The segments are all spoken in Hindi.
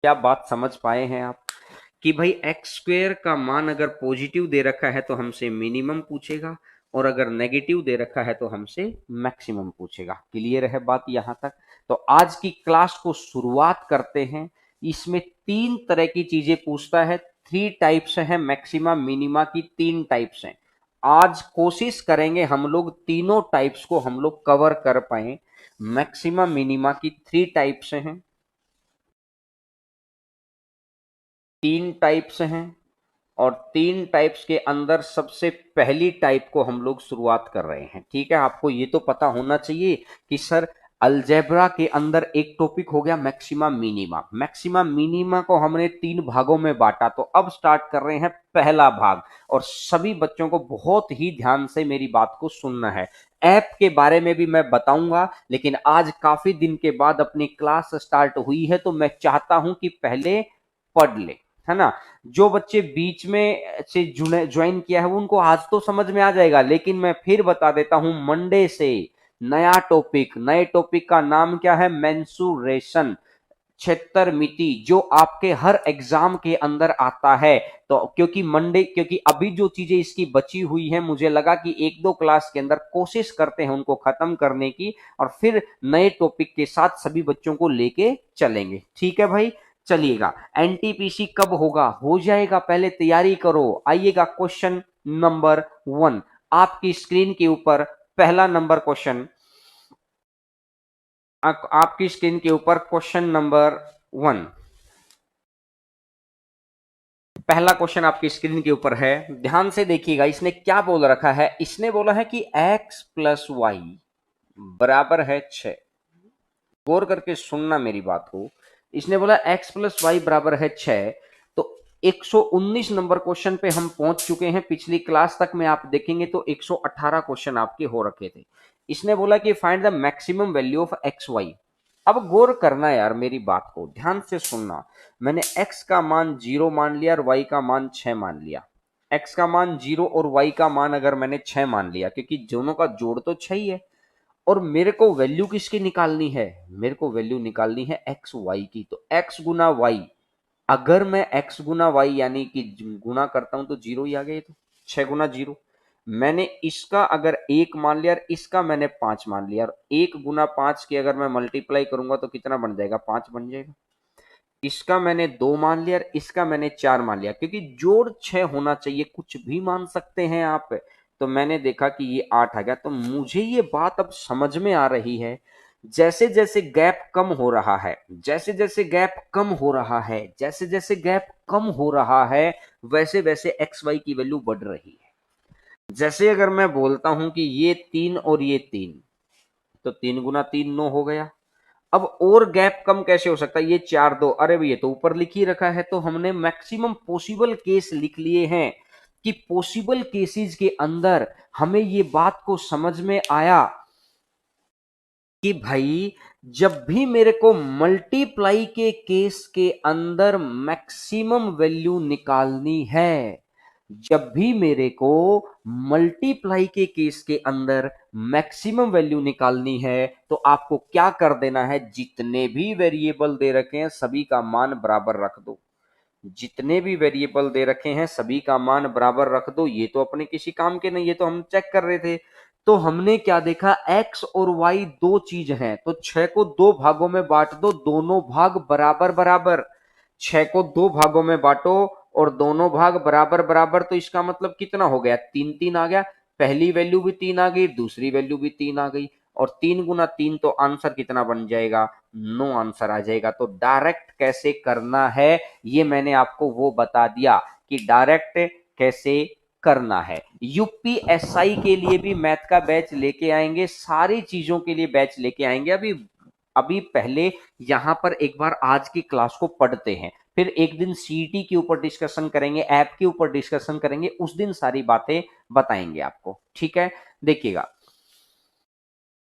क्या बात समझ पाए हैं आप कि भाई एक्स स्क्वेयर का मान अगर पॉजिटिव दे रखा है तो हमसे मिनिमम पूछेगा, और अगर नेगेटिव दे रखा है तो हमसे मैक्सिमम पूछेगा। क्लियर है बात यहां तक? तो आज की क्लास को शुरुआत करते हैं। इसमें तीन तरह की चीजें पूछता है, थ्री टाइप्स है, मैक्सिमा मिनिमा की तीन टाइप्स हैं। आज कोशिश करेंगे हम लोग तीनों टाइप्स को हम लोग कवर कर पाए। मैक्सिमा मिनिमा की थ्री टाइप्स हैं, तीन टाइप्स हैं, और तीन टाइप्स के अंदर सबसे पहली टाइप को हम लोग शुरुआत कर रहे हैं। ठीक है, आपको ये तो पता होना चाहिए कि सर अलजेब्रा के अंदर एक टॉपिक हो गया मैक्सिमा मिनिमा। मैक्सिमा मिनिमा को हमने तीन भागों में बांटा, तो अब स्टार्ट कर रहे हैं पहला भाग। और सभी बच्चों को बहुत ही ध्यान से मेरी बात को सुनना है। ऐप के बारे में भी मैं बताऊंगा, लेकिन आज काफी दिन के बाद अपनी क्लास स्टार्ट हुई है, तो मैं चाहता हूं कि पहले पढ़ ले, है ना। जो बच्चे बीच में से जुड़े ज्वाइन किया है उनको आज तो समझ में आ जाएगा, लेकिन मैं फिर बता देता हूं मंडे से नया टॉपिक। नए टॉपिक का नाम क्या है? मेंसुरेशन, क्षेत्र मिति, जो आपके हर एग्जाम के अंदर आता है। तो क्योंकि अभी जो चीजें इसकी बची हुई है, मुझे लगा कि एक दो क्लास के अंदर कोशिश करते हैं उनको खत्म करने की, और फिर नए टॉपिक के साथ सभी बच्चों को लेके चलेंगे। ठीक है भाई, चलिएगा। एनटीपीसी कब होगा? हो जाएगा, पहले तैयारी करो। आइएगा क्वेश्चन नंबर 1 आपकी स्क्रीन के ऊपर। पहला नंबर क्वेश्चन आपकी स्क्रीन के ऊपर, क्वेश्चन नंबर 1। पहला क्वेश्चन आपकी स्क्रीन के ऊपर है, ध्यान से देखिएगा। इसने क्या बोल रखा है? इसने बोला है कि x प्लस वाई बराबर है 6। गौर करके सुनना मेरी बात को। इसने बोला x प्लस वाई बराबर है 6। तो 119 नंबर क्वेश्चन पे हम पहुंच चुके हैं। पिछली क्लास तक में आप देखेंगे तो 118 क्वेश्चन आपके हो रखे थे। इसने बोला कि find the maximum value of x y. अब गौर करना यार, मेरी बात को ध्यान से सुनना। मैंने x का मान 0 मान लिया और y का मान 6 मान लिया। x का मान 0 और y का मान अगर मैंने 6 मान लिया, क्योंकि दोनों का जोड़ तो 6 ही है, और मेरे को वैल्यू किसकी निकालनी है? मेरे को वैल्यू निकालनी है एक्स वाई की। तो x गुना वाई, अगर मैं x गुना वाई यानी कि गुना करता हूं तो 0 ही आ गया। तो 6 गुना 0, मैंने इसका अगर 1 मान लिया और इसका मैंने 5 मान लिया, और 1 गुना 5 की अगर मैं मल्टीप्लाई करूंगा तो कितना बन जाएगा? 5 बन जाएगा। इसका मैंने 2 मान लिया और इसका मैंने 4 मान लिया, क्योंकि जोड़ 6 होना चाहिए, कुछ भी मान सकते हैं आप। तो मैंने देखा कि ये 8 आ गया। तो मुझे ये बात अब समझ में आ रही है, जैसे जैसे गैप कम हो रहा है, जैसे जैसे गैप कम हो रहा है, जैसे जैसे गैप कम हो रहा है, वैसे वैसे एक्स वाई की वैल्यू बढ़ रही है। जैसे अगर मैं बोलता हूं कि ये 3 और ये 3, तो 3 गुना 3 9 हो गया। अब और गैप कम कैसे हो सकता है? ये 4 2, अरे ये तो ऊपर लिख ही रखा है। तो हमने मैक्सिमम पॉसिबल केस लिख लिए हैं कि पॉसिबल केसेस के अंदर हमें ये बात को समझ में आया कि भाई जब भी मेरे को मल्टीप्लाई के केस के अंदर मैक्सिमम वैल्यू निकालनी है, जब भी मेरे को मल्टीप्लाई के केस के अंदर मैक्सिमम वैल्यू निकालनी है, तो आपको क्या कर देना है? जितने भी वेरिएबल दे रखे हैं सभी का मान बराबर रख दो। जितने भी वेरिएबल दे रखे हैं सभी का मान बराबर रख दो। ये तो अपने किसी काम के नहीं, ये तो हम चेक कर रहे थे। तो हमने क्या देखा? x और y दो चीज हैं, तो 6 को दो भागों में बांट दो, दोनों भाग बराबर बराबर। 6 को दो भागों में बांटो और दोनों भाग बराबर बराबर, तो इसका मतलब कितना हो गया? 3 3 आ गया। पहली वैल्यू भी 3 आ गई, दूसरी वैल्यू भी 3 आ गई, और 3 गुना 3, तो आंसर कितना बन जाएगा? 9 आंसर आ जाएगा। तो डायरेक्ट कैसे करना है ये मैंने आपको वो बता दिया कि डायरेक्ट कैसे करना है। यूपीएसआई के लिए भी मैथ का बैच लेके आएंगे, सारी चीजों के लिए बैच लेके आएंगे। अभी अभी पहले यहां पर एक बार आज की क्लास को पढ़ते हैं, फिर एक दिन सीईटी के ऊपर डिस्कशन करेंगे, ऐप के ऊपर डिस्कशन करेंगे, उस दिन सारी बातें बताएंगे आपको। ठीक है, देखिएगा।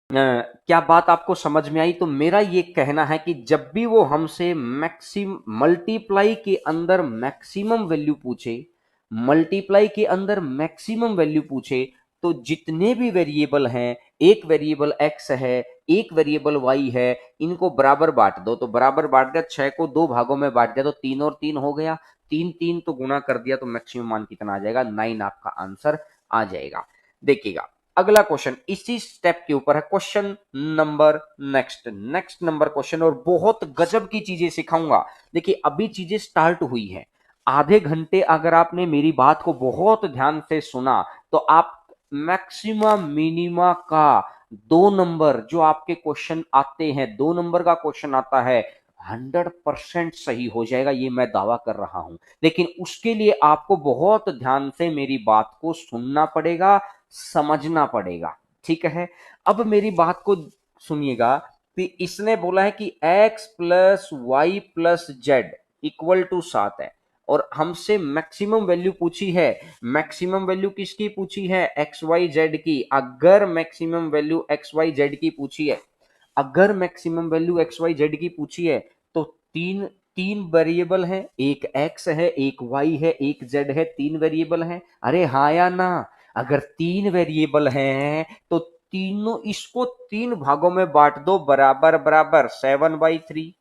क्या बात आपको समझ में आई? तो मेरा ये कहना है कि जब भी वो हमसे मल्टीप्लाई के अंदर मैक्सिमम वैल्यू पूछे, मल्टीप्लाई के अंदर मैक्सिमम वैल्यू पूछे, तो जितने भी वेरिएबल हैं एक वेरिएबल x है, एक वेरिएबल y है, इनको बराबर बांट दो। तो बराबर बांट दिया, 6 को 2 भागों में बांट दिया तो 3 और 3 हो गया, 3 3 तो गुना कर दिया तो मैक्सिमम मान कितना आ जाएगा, 9 आपका आंसर आ जाएगा। देखिएगा अगला क्वेश्चन इसी स्टेप के ऊपर है, question number next number question, और बहुत गजब की चीजें सिखाऊंगा। देखिए अभी चीजें स्टार्ट हुई है, आधे घंटे अगर आपने मेरी बात को बहुत ध्यान से सुना तो आप मैक्सिमम मिनिमा का 2 नंबर जो आपके क्वेश्चन आते हैं, 2 नंबर का क्वेश्चन आता है, 100% सही हो जाएगा, ये मैं दावा कर रहा हूं। लेकिन उसके लिए आपको बहुत ध्यान से मेरी बात को सुनना पड़ेगा, समझना पड़ेगा, ठीक है। अब मेरी बात को सुनिएगा कि इसने बोला है कि x plus y plus z equal to 7 है, और हमसे मैक्सिमम वैल्यू पूछी है। मैक्सिमम वैल्यू किसकी पूछी है, एक्स वाई जेड की। अगर maximum value x y z की पूछी है, अगर maximum value x y z की पूछी है, तो तीन तीन वेरिएबल है, एक एक्स है, एक वाई है, एक जेड है, 3 वेरिएबल है। अरे हाँ या ना, अगर 3 वेरिएबल हैं तो तीनों, इसको 3 भागों में बांट दो, बराबर बराबर 7/3,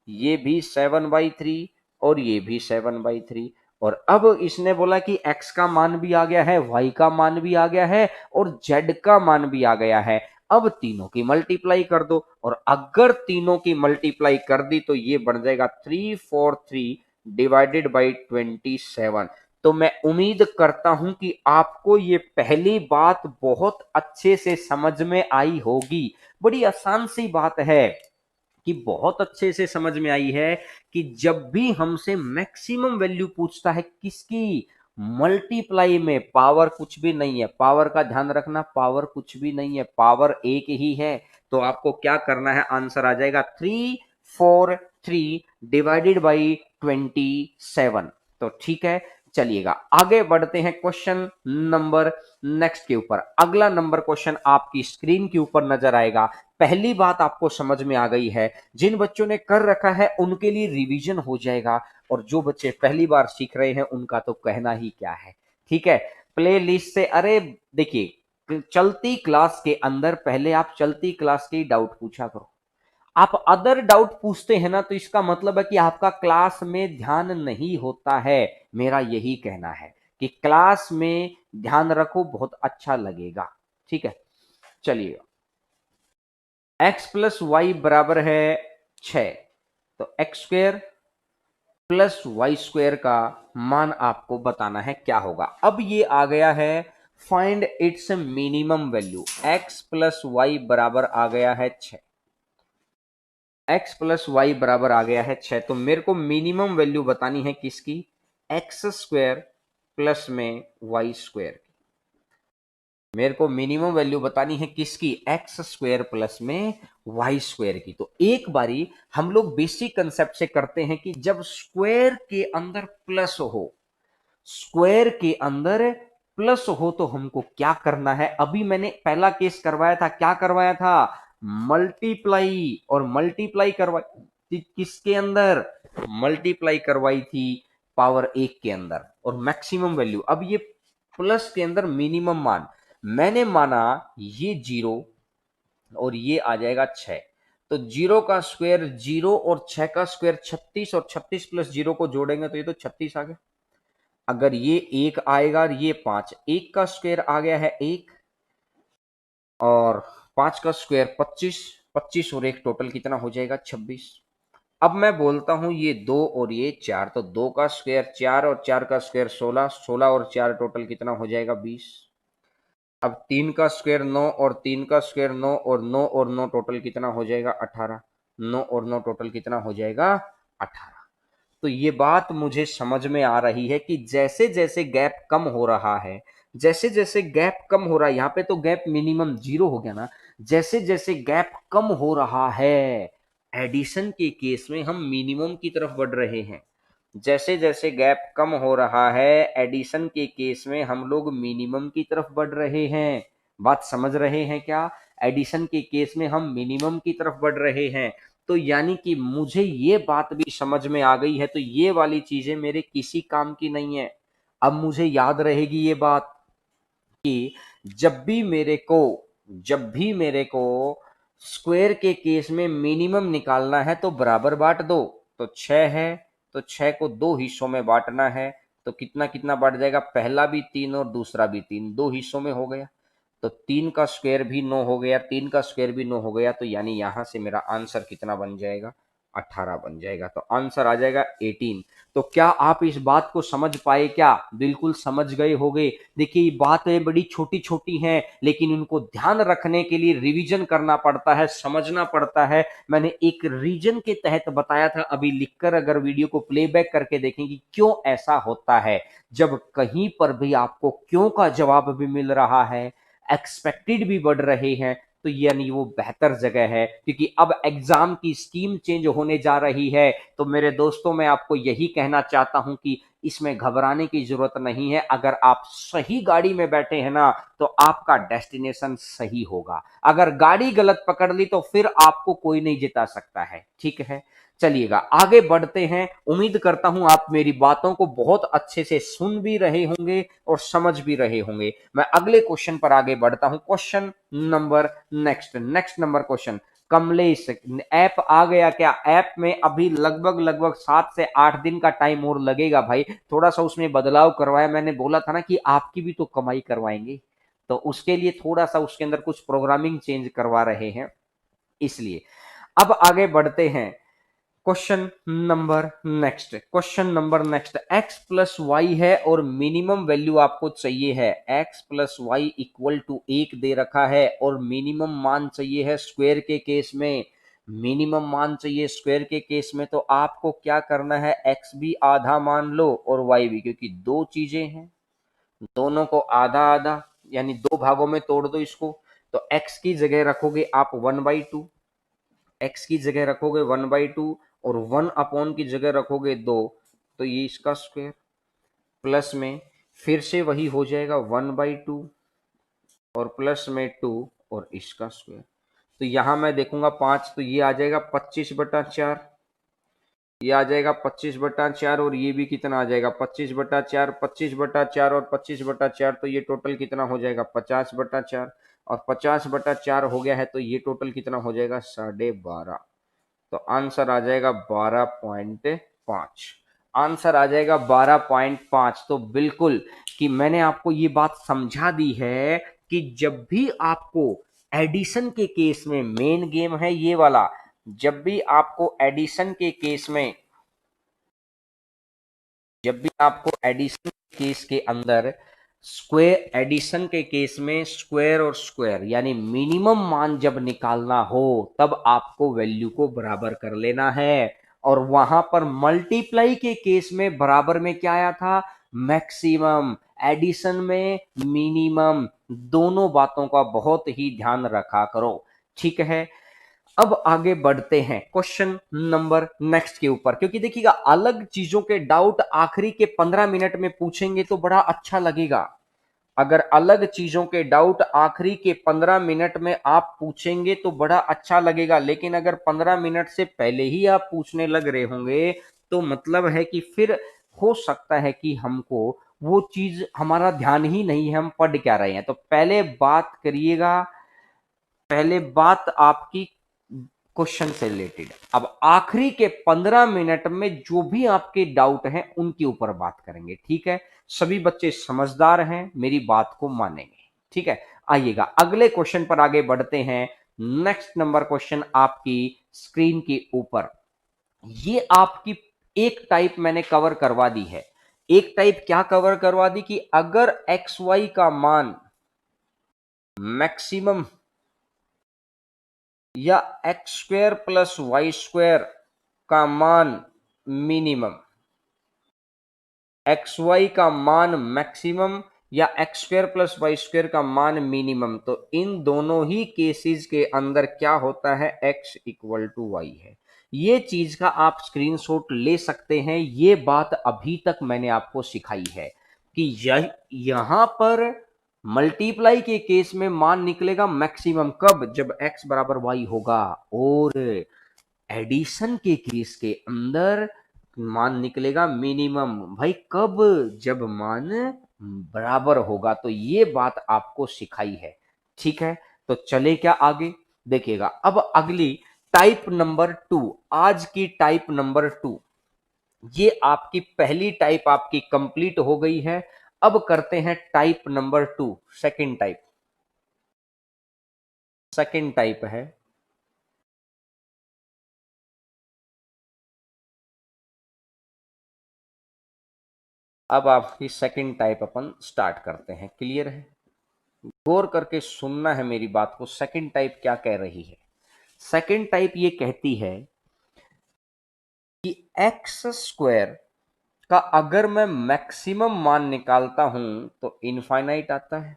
ये भी 7/3 और ये भी 7/3। और अब इसने बोला कि x का मान भी आ गया है, y का मान भी आ गया है और z का मान भी आ गया है। अब तीनों की मल्टीप्लाई कर दो, और अगर तीनों की मल्टीप्लाई कर दी तो ये बन जाएगा 343 डिवाइडेड बाई 27। तो मैं उम्मीद करता हूं कि आपको ये पहली बात बहुत अच्छे से समझ में आई होगी। बड़ी आसान सी बात है कि बहुत अच्छे से समझ में आई है कि जब भी हमसे मैक्सिमम वैल्यू पूछता है किसकी, मल्टीप्लाई में, पावर कुछ भी नहीं है, पावर का ध्यान रखना, पावर कुछ भी नहीं है, पावर एक ही है। तो आपको क्या करना है, आंसर आ जाएगा 343 डिवाइडेड बाई 27। तो ठीक है, चलिएगा आगे बढ़ते हैं क्वेश्चन नंबर नेक्स्ट के ऊपर। अगला नंबर क्वेश्चन आपकी स्क्रीन के ऊपर नजर आएगा। पहली बात आपको समझ में आ गई है, जिन बच्चों ने कर रखा है उनके लिए रिवीजन हो जाएगा, और जो बच्चे पहली बार सीख रहे हैं उनका तो कहना ही क्या है, ठीक है। प्ले लिस्ट से, अरे देखिए चलती क्लास के अंदर पहले आप चलती क्लास के डाउट पूछा करो। आप अदर डाउट पूछते हैं ना, तो इसका मतलब है कि आपका क्लास में ध्यान नहीं होता है। मेरा यही कहना है कि क्लास में ध्यान रखो, बहुत अच्छा लगेगा, ठीक है। चलिए, x प्लस वाई बराबर है 6, तो x square plus y square का मान आपको बताना है क्या होगा। अब ये आ गया है find its minimum value, x plus y बराबर आ गया है 6, x प्लस वाई बराबर आ गया है 6, तो मेरे को मिनिमम वैल्यू बतानी है किसकी, एक्स स्क्वेयर प्लस में वाई स्क्वेयर। मेरे को मिनिमम वैल्यू बतानी है किसकी, एक्स स्क्वेयर प्लस में वाई स्क्वेयर की। तो एक बारी हम लोग बेसिक कंसेप्ट से करते हैं कि जब स्क्वेयर के अंदर प्लस हो, स्क्वायर के अंदर प्लस हो, तो हमको क्या करना है। अभी मैंने पहला केस करवाया था, क्या करवाया था, मल्टीप्लाई, और मल्टीप्लाई करवाई थी किसके अंदर, मल्टीप्लाई करवाई थी पावर 1 के अंदर, और मैक्सिमम वैल्यू। अब ये प्लस के अंदर मिनिमम मान मैंने माना ये 0, और ये आ जाएगा 6। तो 0 का स्क्वायर 0 और 6 का स्क्वायर 36, और 36 प्लस 0 को जोड़ेंगे तो ये तो 36 आ गया। अगर ये 1 आएगा और ये 5, 1 का स्क्वायर आ गया है 1, और 5 का स्क्वायर 25, 25 और 1 टोटल कितना हो जाएगा 26। अब मैं बोलता हूं ये 2 और ये 4, तो 2 का स्क्वायर 4 और 4 का स्क्वायर 16, 16 और 4 टोटल कितना हो जाएगा 20। अब 3 का स्क्वायर 9 और 3 का स्क्वायर 9, और 9 और 9 टोटल कितना हो जाएगा 18, 9 और 9 टोटल कितना हो जाएगा 18। तो ये बात मुझे समझ में आ रही है कि जैसे जैसे गैप कम हो रहा है, जैसे जैसे गैप कम हो रहा है, यहाँ पे तो गैप मिनिमम 0 हो गया ना, जैसे जैसे गैप कम हो रहा है, एडिशन के केस में हम मिनिमम की तरफ बढ़ रहे हैं। जैसे जैसे गैप कम हो रहा है, एडिशन के केस में हम लोग मिनिमम की तरफ बढ़ रहे हैं। बात समझ रहे हैं क्या, एडिशन के केस में हम मिनिमम की तरफ बढ़ रहे हैं। तो यानी कि मुझे ये बात भी समझ में आ गई है, तो ये वाली चीजें मेरे किसी काम की नहीं है। अब मुझे याद रहेगी ये बात कि जब भी मेरे को जब भी मेरे को स्क्वायर के केस में मिनिमम निकालना है तो बराबर बांट दो। तो 6 है तो 6 को दो हिस्सों में बांटना है, तो कितना कितना बांट जाएगा, पहला भी 3 और दूसरा भी 3, दो हिस्सों में हो गया। तो 3 का स्क्वायर भी 9 हो गया, 3 का स्क्वायर भी 9 हो गया, तो यानी यहां से मेरा आंसर कितना बन जाएगा, 18 बन जाएगा। तो आंसर आ जाएगा 18। तो क्या आप इस बात को समझ पाए क्या? बिल्कुल समझ गए होंगे। देखिए ये बातें बड़ी छोटी छोटी हैं, लेकिन उनको ध्यान रखने के लिए रिवीजन करना पड़ता है, समझना पड़ता है। मैंने एक रीजन के तहत बताया था, अभी लिखकर अगर वीडियो को प्लेबैक करके देखेंगे क्यों ऐसा होता है। जब कहीं पर भी आपको क्यों का जवाब भी मिल रहा है, एक्सपेक्टेड भी बढ़ रहे हैं, तो यानी वो बेहतर जगह है, क्योंकि अब एग्जाम की स्कीम चेंज होने जा रही है। तो मेरे दोस्तों मैं आपको यही कहना चाहता हूं कि इसमें घबराने की जरूरत नहीं है। अगर आप सही गाड़ी में बैठे हैं ना, तो आपका डेस्टिनेशन सही होगा। अगर गाड़ी गलत पकड़ ली तो फिर आपको कोई नहीं जिता सकता है। ठीक है, चलिएगा आगे बढ़ते हैं। उम्मीद करता हूं आप मेरी बातों को बहुत अच्छे से सुन भी रहे होंगे और समझ भी रहे होंगे। मैं अगले क्वेश्चन पर आगे बढ़ता हूं। Question number next number question. Kamlesh, app आ गया क्या? ऐप में अभी लगभग लगभग 7 से 8 दिन का टाइम और लगेगा भाई। थोड़ा सा उसमें बदलाव करवाया, मैंने बोला था ना कि आपकी भी तो कमाई करवाएंगे, तो उसके लिए थोड़ा सा उसके अंदर कुछ प्रोग्रामिंग चेंज करवा रहे हैं, इसलिए। अब आगे बढ़ते हैं। Question number next, x plus y है और मिनिमम वैल्यू आपको चाहिए है। X plus y equal to 1 दे रखा है और मिनिमम मान चाहिए है स्क्वायर के केस में। मिनिमम मान चाहिए स्क्वायर के केस में, तो आपको क्या करना है, एक्स भी आधा मान लो और वाई भी, क्योंकि दो चीजें हैं, दोनों को आधा आधा यानी दो भागों में तोड़ दो इसको। तो एक्स की जगह रखोगे आप 1/2, एक्स की जगह रखोगे 1/2 और 1 अपॉन की जगह रखोगे 2, तो ये इसका स्क्वायर प्लस में फिर से वही हो जाएगा 1/2 और प्लस में 2 और इसका स्क्वायर। तो यहां मैं देखूंगा 5, तो ये आ जाएगा 25/4, ये आ जाएगा 25/4 और ये भी कितना आ जाएगा 25/4, 25/4 और 25/4, तो ये टोटल कितना हो जाएगा 50/4 और 50/4 हो गया है, तो ये टोटल कितना हो जाएगा 12.5। तो आंसर आ जाएगा 12.5। आंसर आ जाएगा 12.5। तो बिल्कुल कि मैंने आपको ये बात समझा दी है कि जब भी आपको एडिशन के केस में, मेन गेम है ये वाला, जब भी आपको एडिशन के केस में, जब भी आपको एडिशन केस के अंदर स्क्वायर, एडिशन के केस में स्क्वायर और स्क्वायर यानी मिनिमम मान जब निकालना हो, तब आपको वैल्यू को बराबर कर लेना है। और वहां पर मल्टीप्लाई के केस में बराबर में क्या आया था, मैक्सिमम। एडिशन में मिनिमम। दोनों बातों का बहुत ही ध्यान रखा करो। ठीक है, अब आगे बढ़ते हैं क्वेश्चन नंबर नेक्स्ट के ऊपर, क्योंकि देखिएगा अलग चीजों के डाउट आखिरी के 15 मिनट में पूछेंगे तो बड़ा अच्छा लगेगा। अगर अलग चीजों के डाउट आखिरी के 15 मिनट में आप पूछेंगे तो बड़ा अच्छा लगेगा, लेकिन अगर 15 मिनट से पहले ही आप पूछने लग रहे होंगे, तो मतलब है कि फिर हो सकता है कि हमको वो चीज, हमारा ध्यान ही नहीं है हम पढ़ क्या रहे हैं। तो पहले बात करिएगा, पहले बात आपकी क्वेश्चन से रिलेटेड। अब आखिरी के 15 मिनट में जो भी आपके डाउट हैं उनके ऊपर बात करेंगे। ठीक है, सभी बच्चे समझदार हैं, मेरी बात को मानेंगे। ठीक है, आइएगा अगले क्वेश्चन पर आगे बढ़ते हैं। नेक्स्ट नंबर क्वेश्चन आपकी स्क्रीन के ऊपर, ये आपकी एक टाइप मैंने कवर करवा दी है। एक टाइप क्या कवर करवा दी कि अगर एक्स वाई का मान मैक्सिमम या x square plus y square का मान मिनिमम, एक्स वाई का मान मैक्सिमम या x square plus y square का मान मिनिमम, तो इन दोनों ही केसेस के अंदर क्या होता है, एक्स इक्वल टू वाई है। ये चीज का आप स्क्रीनशॉट ले सकते हैं। ये बात अभी तक मैंने आपको सिखाई है कि यहां पर मल्टीप्लाई के केस में मान निकलेगा मैक्सिमम कब, जब x बराबर y होगा, और एडिशन के केस के अंदर मान निकलेगा मिनिमम भाई कब, जब मान बराबर होगा। तो ये बात आपको सिखाई है। ठीक है, तो चले क्या आगे, देखिएगा। अब अगली टाइप नंबर 2, आज की टाइप नंबर 2, ये आपकी पहली टाइप आपकी कंप्लीट हो गई है। अब करते हैं type number 2, second type. Second type है, अब आपकी सेकंड टाइप अपन स्टार्ट करते हैं। क्लियर है, गौर करके सुनना है मेरी बात को। सेकंड टाइप क्या कह रही है? सेकंड टाइप ये कहती है कि एक्स स्क्वायर का अगर मैं मैक्सिमम मान निकालता हूं तो इनफाइनाइट आता है,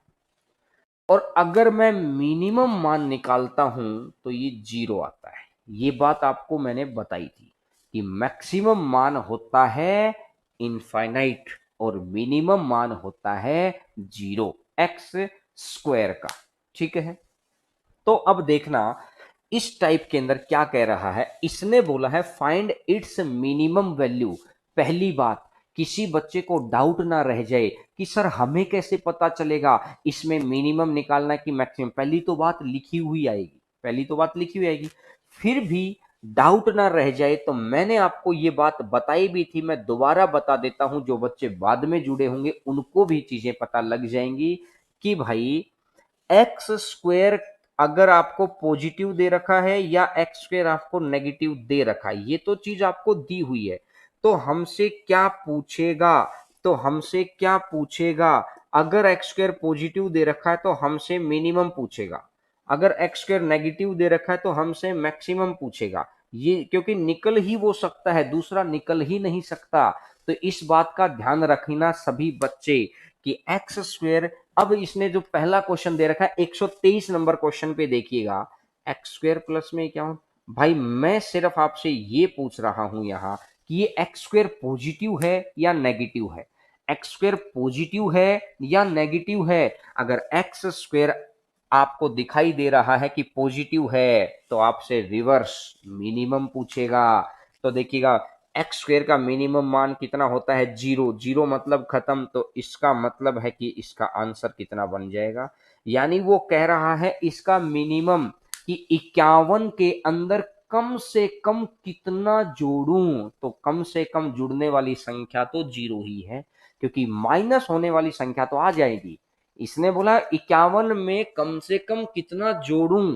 और अगर मैं मिनिमम मान निकालता हूं तो ये जीरो आता है। ये बात आपको मैंने बताई थी कि मैक्सिमम मान होता है इनफाइनाइट और मिनिमम मान होता है जीरो, एक्स स्क्वायर का। ठीक है, तो अब देखना इस टाइप के अंदर क्या कह रहा है। इसने बोला है फाइंड इट्स मिनिमम वैल्यू। पहली बात, किसी बच्चे को डाउट ना रह जाए कि सर हमें कैसे पता चलेगा इसमें मिनिमम निकालना कि मैक्सिमम। पहली तो बात लिखी हुई आएगी, पहली तो बात लिखी हुई आएगी। फिर भी डाउट ना रह जाए तो मैंने आपको ये बात बताई भी थी, मैं दोबारा बता देता हूं, जो बच्चे बाद में जुड़े होंगे उनको भी चीजें पता लग जाएंगी कि भाई एक्स स्क्वेयर अगर आपको पॉजिटिव दे रखा है या एक्स स्क्वेयर आपको नेगेटिव दे रखा है, ये तो चीज आपको दी हुई है। तो हमसे क्या पूछेगा, तो हमसे क्या पूछेगा? अगर एक्स स्क्वेयर पॉजिटिव दे रखा है तो हमसे मिनिमम पूछेगा, अगर एक्स स्क्वेयर नेगेटिव दे रखा है तो हमसे मैक्सिमम पूछेगा। ये क्योंकि निकल ही वो सकता है, दूसरा निकल ही नहीं सकता। तो इस बात का ध्यान रखना सभी बच्चे कि एक्स स्क्वेयर, अब इसने जो पहला क्वेश्चन दे रखा है 123 नंबर क्वेश्चन पे देखिएगा, एक्स स्क्वेयर प्लस में क्या हो भाई, मैं सिर्फ आपसे ये पूछ रहा हूं यहां कि ये एक्स स्क्वेयर पॉजिटिव है या नेगेटिव है, एक्स स्क्वेयर पॉजिटिव है या नेगेटिव है। अगर एक्स स्क्वेयर आपको दिखाई दे रहा है कि पॉजिटिव है तो आपसे रिवर्स मिनिमम पूछेगा। तो देखिएगा एक्स स्क्वेयर का मिनिमम मान कितना होता है, जीरो। जीरो मतलब खत्म, तो इसका मतलब है कि इसका आंसर कितना बन जाएगा। यानी वो कह रहा है इसका मिनिमम कि 51 के अंदर कम से कम कितना जोड़ूं, तो कम से कम जुड़ने वाली संख्या तो जीरो ही है, क्योंकि माइनस होने वाली संख्या तो आ जाएगी। इसने बोला 51 में कम से कम कितना जोड़ूं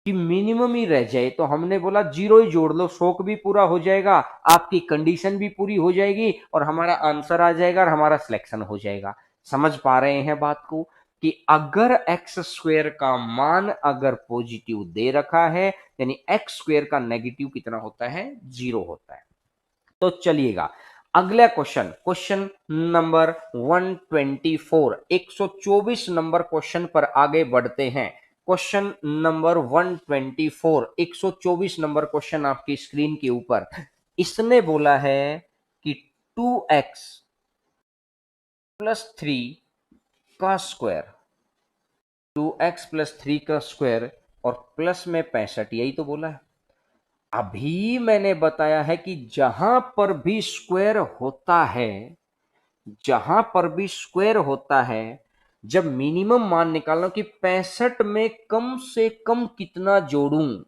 कि मिनिमम ही रह जाए, तो हमने बोला जीरो ही जोड़ लो, शौक भी पूरा हो जाएगा, आपकी कंडीशन भी पूरी हो जाएगी और हमारा आंसर आ जाएगा और हमारा सिलेक्शन हो जाएगा। समझ पा रहे हैं बात को कि अगर एक्स स्क्वेयर का मान अगर पॉजिटिव दे रखा है यानी एक्स स्क्वेयर का नेगेटिव कितना होता है, जीरो होता है। तो चलिएगा अगला question, question number 124, 124 number question पर आगे बढ़ते हैं। क्वेश्चन नंबर 124, 124 नंबर क्वेश्चन आपकी स्क्रीन के ऊपर। इसने बोला है कि 2x प्लस थ्री का स्क्वायर, 2x प्लस थ्री का स्क्वायर और प्लस में 65, यही तो बोला है। अभी मैंने बताया है कि जहां पर भी स्क्वायर होता है, जहां पर भी स्क्वायर होता है, जब मिनिमम मान निकालना कि 65 में कम से कम कितना जोड़ूं,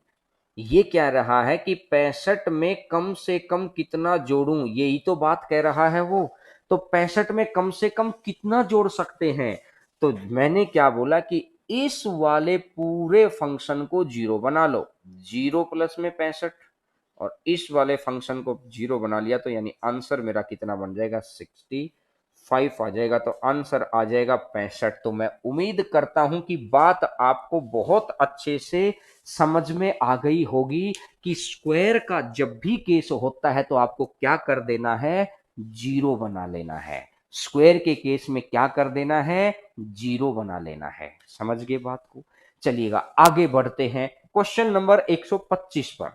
ये कह रहा है कि 65 में कम से कम कितना जोड़ूं, यही तो बात कह रहा है वो। तो 65 में कम से कम कितना जोड़ सकते हैं? तो मैंने क्या बोला कि इस वाले पूरे फंक्शन को जीरो बना लो, जीरो प्लस में 65, और इस वाले फंक्शन को जीरो बना लिया तो यानी आंसर मेरा कितना बन जाएगा, 65 आ जाएगा। तो आंसर आ जाएगा 65। तो मैं उम्मीद करता हूं कि बात आपको बहुत अच्छे से समझ में आ गई होगी कि स्क्वायर का जब भी केस होता है तो आपको क्या कर देना है, जीरो बना लेना है। स्क्वायर के केस में क्या कर देना है, जीरो बना लेना है। समझ गए बात को? चलिएगा आगे बढ़ते हैं क्वेश्चन नंबर 125 पर।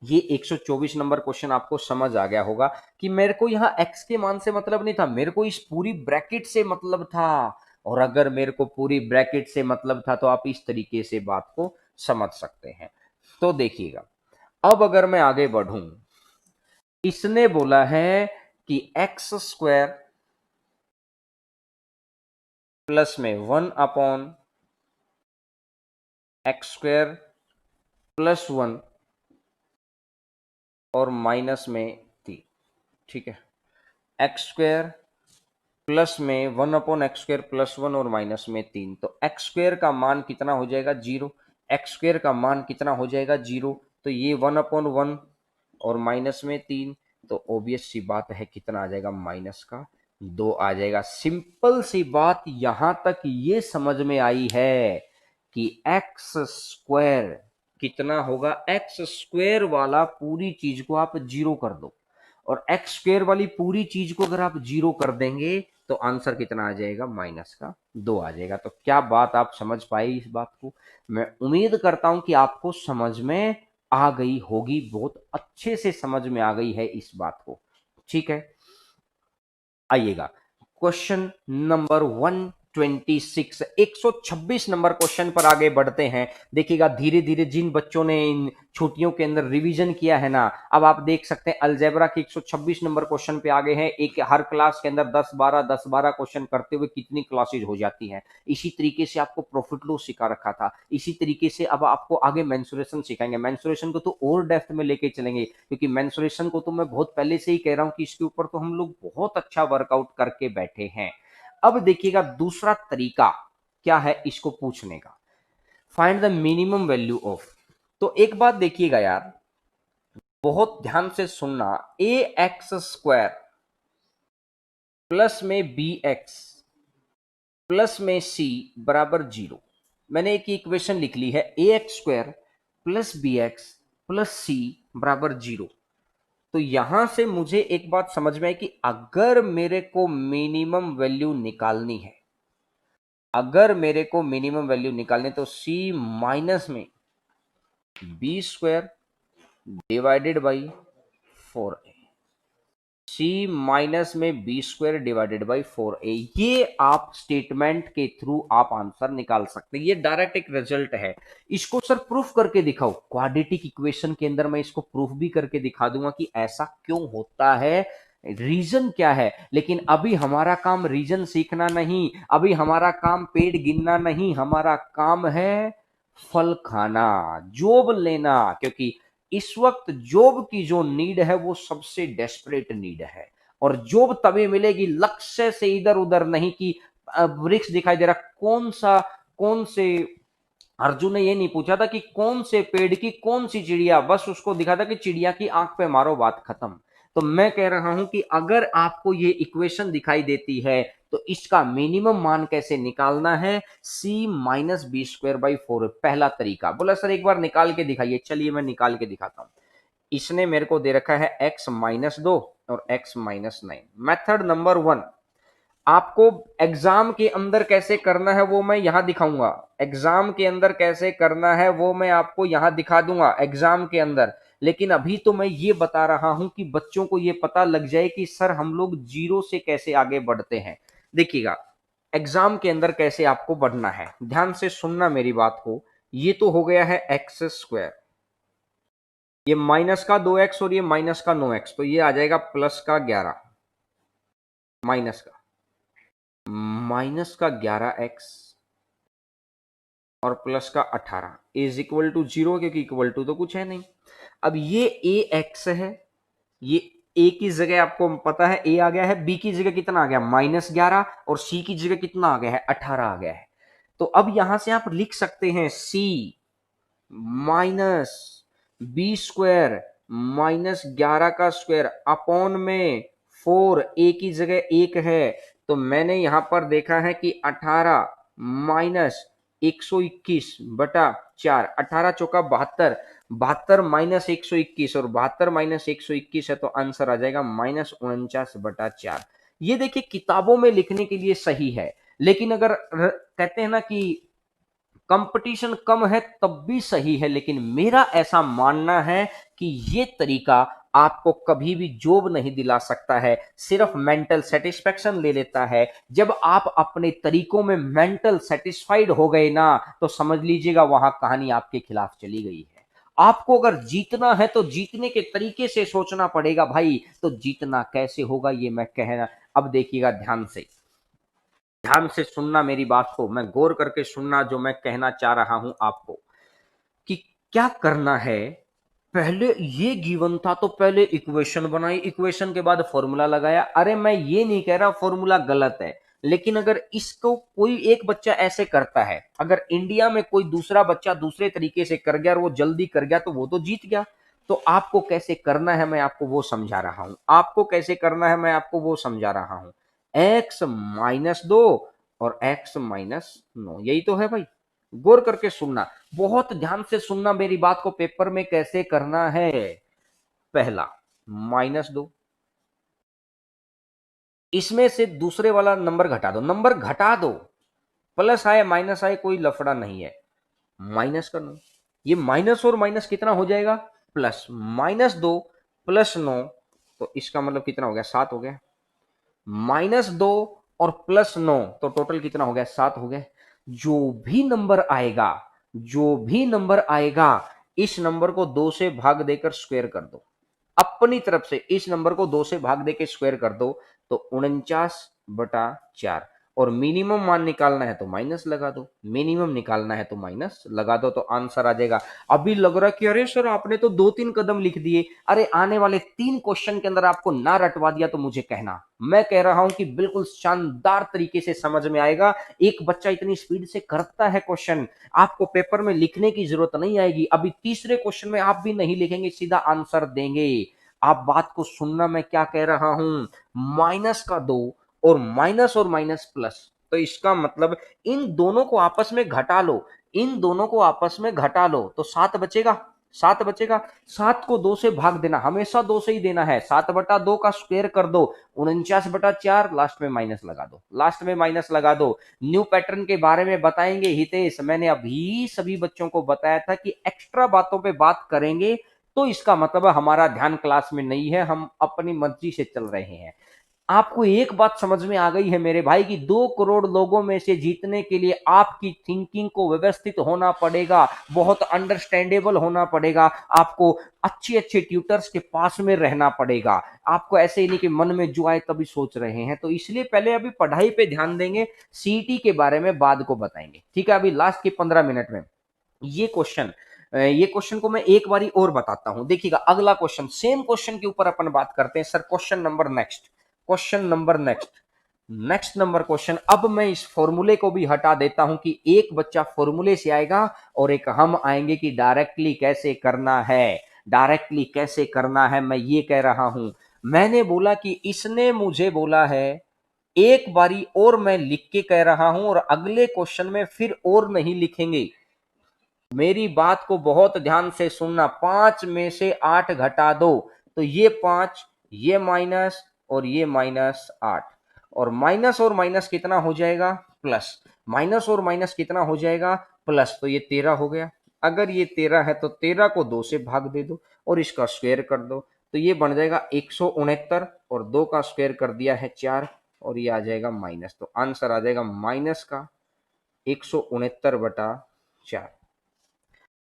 ये 124 नंबर क्वेश्चन आपको समझ आ गया होगा कि मेरे को यहां x के मान से मतलब नहीं था, मेरे को इस पूरी ब्रैकेट से मतलब था। और अगर मेरे को पूरी ब्रैकेट से मतलब था तो आप इस तरीके से बात को समझ सकते हैं। तो देखिएगा अब अगर मैं आगे बढ़ूं, इसने बोला है कि एक्स स्क्वायर प्लस में 1 अपॉन एक्स स्क्वायर प्लस 1 और माइनस में 3, ठीक है। एक्स स्क्वायर प्लस में 1/x² प्लस 1 और माइनस में 3, तो एक्स स्क्वायर का मान कितना हो जाएगा 0, एक्स स्क्वायर का मान कितना हो जाएगा 0, तो ये 1/1 और माइनस में 3, तो ऑब्वियस सी बात है कितना आ जाएगा माइनस का 2 आ जाएगा। सिंपल सी बात यहां तक ये समझ में आई है कि एक्स स्क्वायर कितना होगा, एक्स स्क्वायर वाला पूरी चीज को आप जीरो कर दो और एक्स स्क्वायर वाली पूरी चीज को अगर आप जीरो कर देंगे तो आंसर कितना आ जाएगा माइनस का 2 आ जाएगा। तो क्या बात आप समझ पाए इस बात को? मैं उम्मीद करता हूं कि आपको समझ में आ गई होगी, बहुत अच्छे से समझ में आ गई है इस बात को, ठीक है। आइएगा क्वेश्चन नंबर 126, 126 नंबर क्वेश्चन पर आगे बढ़ते हैं। देखिएगा धीरे धीरे जिन बच्चों ने इन छुट्टियों के अंदर रिवीजन किया है ना, अब आप देख सकते हैं अलजेब्रा के 126 नंबर क्वेश्चन पे आगे हैं। एक हर क्लास के अंदर 10-12 क्वेश्चन करते हुए कितनी क्लासेज हो जाती हैं। इसी तरीके से आपको प्रॉफिट लॉस सिखा रखा था, इसी तरीके से अब आपको आगे मेंसुरेशन सिखाएंगे। मेंसुरेशन को तो और डेप्थ में लेके चलेंगे, क्योंकि मेंसुरेशन को तो मैं बहुत पहले से ही कह रहा हूं कि इसके ऊपर तो हम लोग बहुत अच्छा वर्कआउट करके बैठे हैं। अब देखिएगा दूसरा तरीका क्या है इसको पूछने का, find the minimum value of. तो एक बात देखिएगा यार, बहुत ध्यान से सुनना, ए एक्स स्क्वायर प्लस में बी एक्स प्लस में सी बराबर 0। मैंने एक इक्वेशन लिख ली है, a x square plus b x plus c बराबर 0। तो यहां से मुझे एक बात समझ में आई कि अगर मेरे को मिनिमम वैल्यू निकालनी है, अगर मेरे को मिनिमम वैल्यू निकालनी तो सी माइनस में b square divided by 4a, c minus में b square divided by 4a, ये आप स्टेटमेंट के थ्रू आप आंसर निकाल सकते हैं। ये डायरेक्ट एक रिजल्ट है। इसको सर प्रूफ करके दिखाओ, क्वाड्रेटिक इक्वेशन के अंदर मैं इसको प्रूफ भी करके दिखा दूंगा कि ऐसा क्यों होता है, रीजन क्या है। लेकिन अभी हमारा काम रीजन सीखना नहीं, अभी हमारा काम पेड़ गिनना नहीं, हमारा काम है फल खाना, जॉब लेना। क्योंकि इस वक्त जॉब की जो नीड है वो सबसे डेस्परेट नीड है, और जॉब तभी मिलेगी लक्ष्य से इधर उधर नहीं कि वृक्ष दिखाई दे रहा, कौन से अर्जुन ने ये नहीं पूछा था कि कौन से पेड़ की कौन सी चिड़िया, बस उसको दिखा था कि चिड़िया की आंख पे मारो बात खत्म। तो मैं कह रहा हूं कि अगर आपको ये इक्वेशन दिखाई देती है तो इसका मिनिमम मान कैसे निकालना है, सी माइनस बी स्क्वायर बाई 4, पहला तरीका। बोला सर एक बार निकाल के दिखाइए, चलिए मैं निकाल के दिखाता हूं। इसने मेरे को दे रखा है x माइनस 2 और x माइनस 9। मेथड नंबर 1 आपको एग्जाम के अंदर कैसे करना है वो मैं यहां दिखाऊंगा, एग्जाम के अंदर कैसे करना है वो मैं आपको यहां दिखा दूंगा एग्जाम के अंदर। लेकिन अभी तो मैं ये बता रहा हूं कि बच्चों को ये पता लग जाए कि सर हम लोग जीरो से कैसे आगे बढ़ते हैं। देखिएगा एग्जाम के अंदर कैसे आपको बढ़ना है, ध्यान से सुनना मेरी बात को। ये तो हो गया है एक्स स्क्वायर, ये माइनस का 2x और ये माइनस का 9x, तो ये आ जाएगा प्लस का 11, माइनस का 11x और प्लस का 18 इज इक्वल टू 0, क्योंकि इक्वल टू तो कुछ है नहीं। अब ये ए एक्स है, ये ए की जगह आपको पता है ए आ गया है, बी की जगह कितना आ गया -11 और सी की जगह कितना आ गया है 18 आ गया है। तो अब यहां से आप लिख सकते हैं सी माइनस बी स्क्वायर माइनस 11 का स्क्वायर अपॉन में 4, ए की जगह 1 है, तो मैंने यहां पर देखा है कि 18 माइनस 121 बटा 4, 18 चौका 72, 72 माइनस 121 और 72 माइनस 121 है, तो आंसर आ जाएगा -49/4। ये देखिए किताबों में लिखने के लिए सही है, लेकिन अगर कहते हैं ना कि कंपटीशन कम है तब भी सही है, लेकिन मेरा ऐसा मानना है कि ये तरीका आपको कभी भी जॉब नहीं दिला सकता है, सिर्फ मेंटल सेटिस्फेक्शन ले लेता है। जब आप अपने तरीकों में मेंटल सेटिस्फाइड हो गए ना, तो समझ लीजिएगा वहां कहानी आपके खिलाफ चली गई है। आपको अगर जीतना है तो जीतने के तरीके से सोचना पड़ेगा भाई, तो जीतना कैसे होगा ये मैं कहना। अब देखिएगा ध्यान से सुनना मेरी बात को, मैं गौर करके सुनना जो मैं कहना चाह रहा हूं आपको। क्या करना है, पहले ये गिवन था तो पहले इक्वेशन बनाई, इक्वेशन के बाद फॉर्मूला लगाया। अरे मैं ये नहीं कह रहा फॉर्मूला गलत है, लेकिन अगर इसको कोई एक बच्चा ऐसे करता है, अगर इंडिया में कोई दूसरा बच्चा दूसरे तरीके से कर गया और वो जल्दी कर गया तो वो तो जीत गया। तो आपको कैसे करना है मैं आपको वो समझा रहा हूं, आपको कैसे करना है मैं आपको वो समझा रहा हूं। x-2 और x-9, यही तो है भाई। गौर करके सुनना, बहुत ध्यान से सुनना मेरी बात को, पेपर में कैसे करना है। पहला -2, इसमें से दूसरे वाला नंबर घटा दो, नंबर घटा दो, प्लस आए माइनस आए कोई लफड़ा नहीं है, माइनस करना। ये माइनस और माइनस कितना हो जाएगा, प्लस। -2 प्लस 9, तो इसका मतलब कितना हो गया, 7 हो गया। -2 और +9 तो टोटल कितना हो गया, 7 हो गया। जो भी नंबर आएगा, जो भी नंबर आएगा, इस नंबर को 2 से भाग देकर स्क्वायर कर दो। अपनी तरफ से इस नंबर को 2 से भाग देकर स्क्वायर कर दो, तो 49/4। और मिनिमम मान निकालना है तो माइनस लगा दो, मिनिमम निकालना है तो माइनस लगा दो, तो आंसर आ जाएगा। अभी लग रहा है कि अरे सर आपने तो 2-3 कदम लिख दिए। अरे आने वाले 3 क्वेश्चन के अंदर आपको ना रटवा दिया तो मुझे कहना। मैं कह रहा हूं कि बिल्कुल शानदार तरीके से समझ में आएगा। एक बच्चा इतनी स्पीड से करता है क्वेश्चन, आपको पेपर में लिखने की जरूरत नहीं आएगी। अभी तीसरे क्वेश्चन में आप भी नहीं लिखेंगे, सीधा आंसर देंगे। आप बात को सुनना, मैं क्या कह रहा हूं। माइनस का 2 और माइनस प्लस, तो इसका मतलब इन दोनों को आपस में घटा लो, इन दोनों को आपस में घटा लो तो 7 बचेगा, 7 बचेगा। 7 को 2 से भाग देना, हमेशा 2 से ही देना है। 7/2 का स्क्वायर कर दो, 49/4, लास्ट में माइनस लगा दो, लास्ट में माइनस लगा दो। न्यू पैटर्न के बारे में बताएंगे हितेश, मैंने अभी सभी बच्चों को बताया था कि एक्स्ट्रा बातों पे बात करेंगे, तो इसका मतलब हमारा ध्यान क्लास में नहीं है, हम अपनी मर्जी से चल रहे हैं। आपको एक बात समझ में आ गई है मेरे भाई कि 2 करोड़ लोगों में से जीतने के लिए आपकी थिंकिंग को व्यवस्थित होना पड़ेगा, बहुत अंडरस्टैंडेबल होना पड़ेगा, आपको अच्छे अच्छे ट्यूटर्स के पास में रहना पड़ेगा। आपको ऐसे ही नहीं कि मन में जो आए तभी सोच रहे हैं, तो इसलिए पहले अभी पढ़ाई पे ध्यान देंगे, सीईटी के बारे में बाद को बताएंगे, ठीक है। अभी लास्ट के 15 मिनट में ये क्वेश्चन को मैं एक बारी और बताता हूं, देखिएगा। अगला क्वेश्चन, सेम क्वेश्चन के ऊपर अपन बात करते हैं sir. Question number next, question number next number question. अब मैं इस फॉर्मूले को भी हटा देता हूं कि एक बच्चा फॉर्मूले से आएगा और एक हम आएंगे कि डायरेक्टली कैसे करना है, डायरेक्टली कैसे करना है। मैं ये कह रहा हूं, मैंने बोला कि इसने मुझे बोला है एक बारी और मैं लिख के कह रहा हूं, और अगले क्वेश्चन में फिर और नहीं लिखेंगे। मेरी बात को बहुत ध्यान से सुनना। 5 में से 8 घटा दो, तो ये 5, ये माइनस और ये -8, और माइनस कितना हो जाएगा, प्लस। माइनस और माइनस कितना हो जाएगा, प्लस, तो ये 13 हो गया। अगर ये 13 है तो 13 को 2 से भाग दे दो और इसका स्क्वायर कर दो, तो ये बन जाएगा 169, और 2 का स्क्वायर कर दिया है 4, और ये आ जाएगा माइनस। तो आंसर आ जाएगा माइनस का 169/4,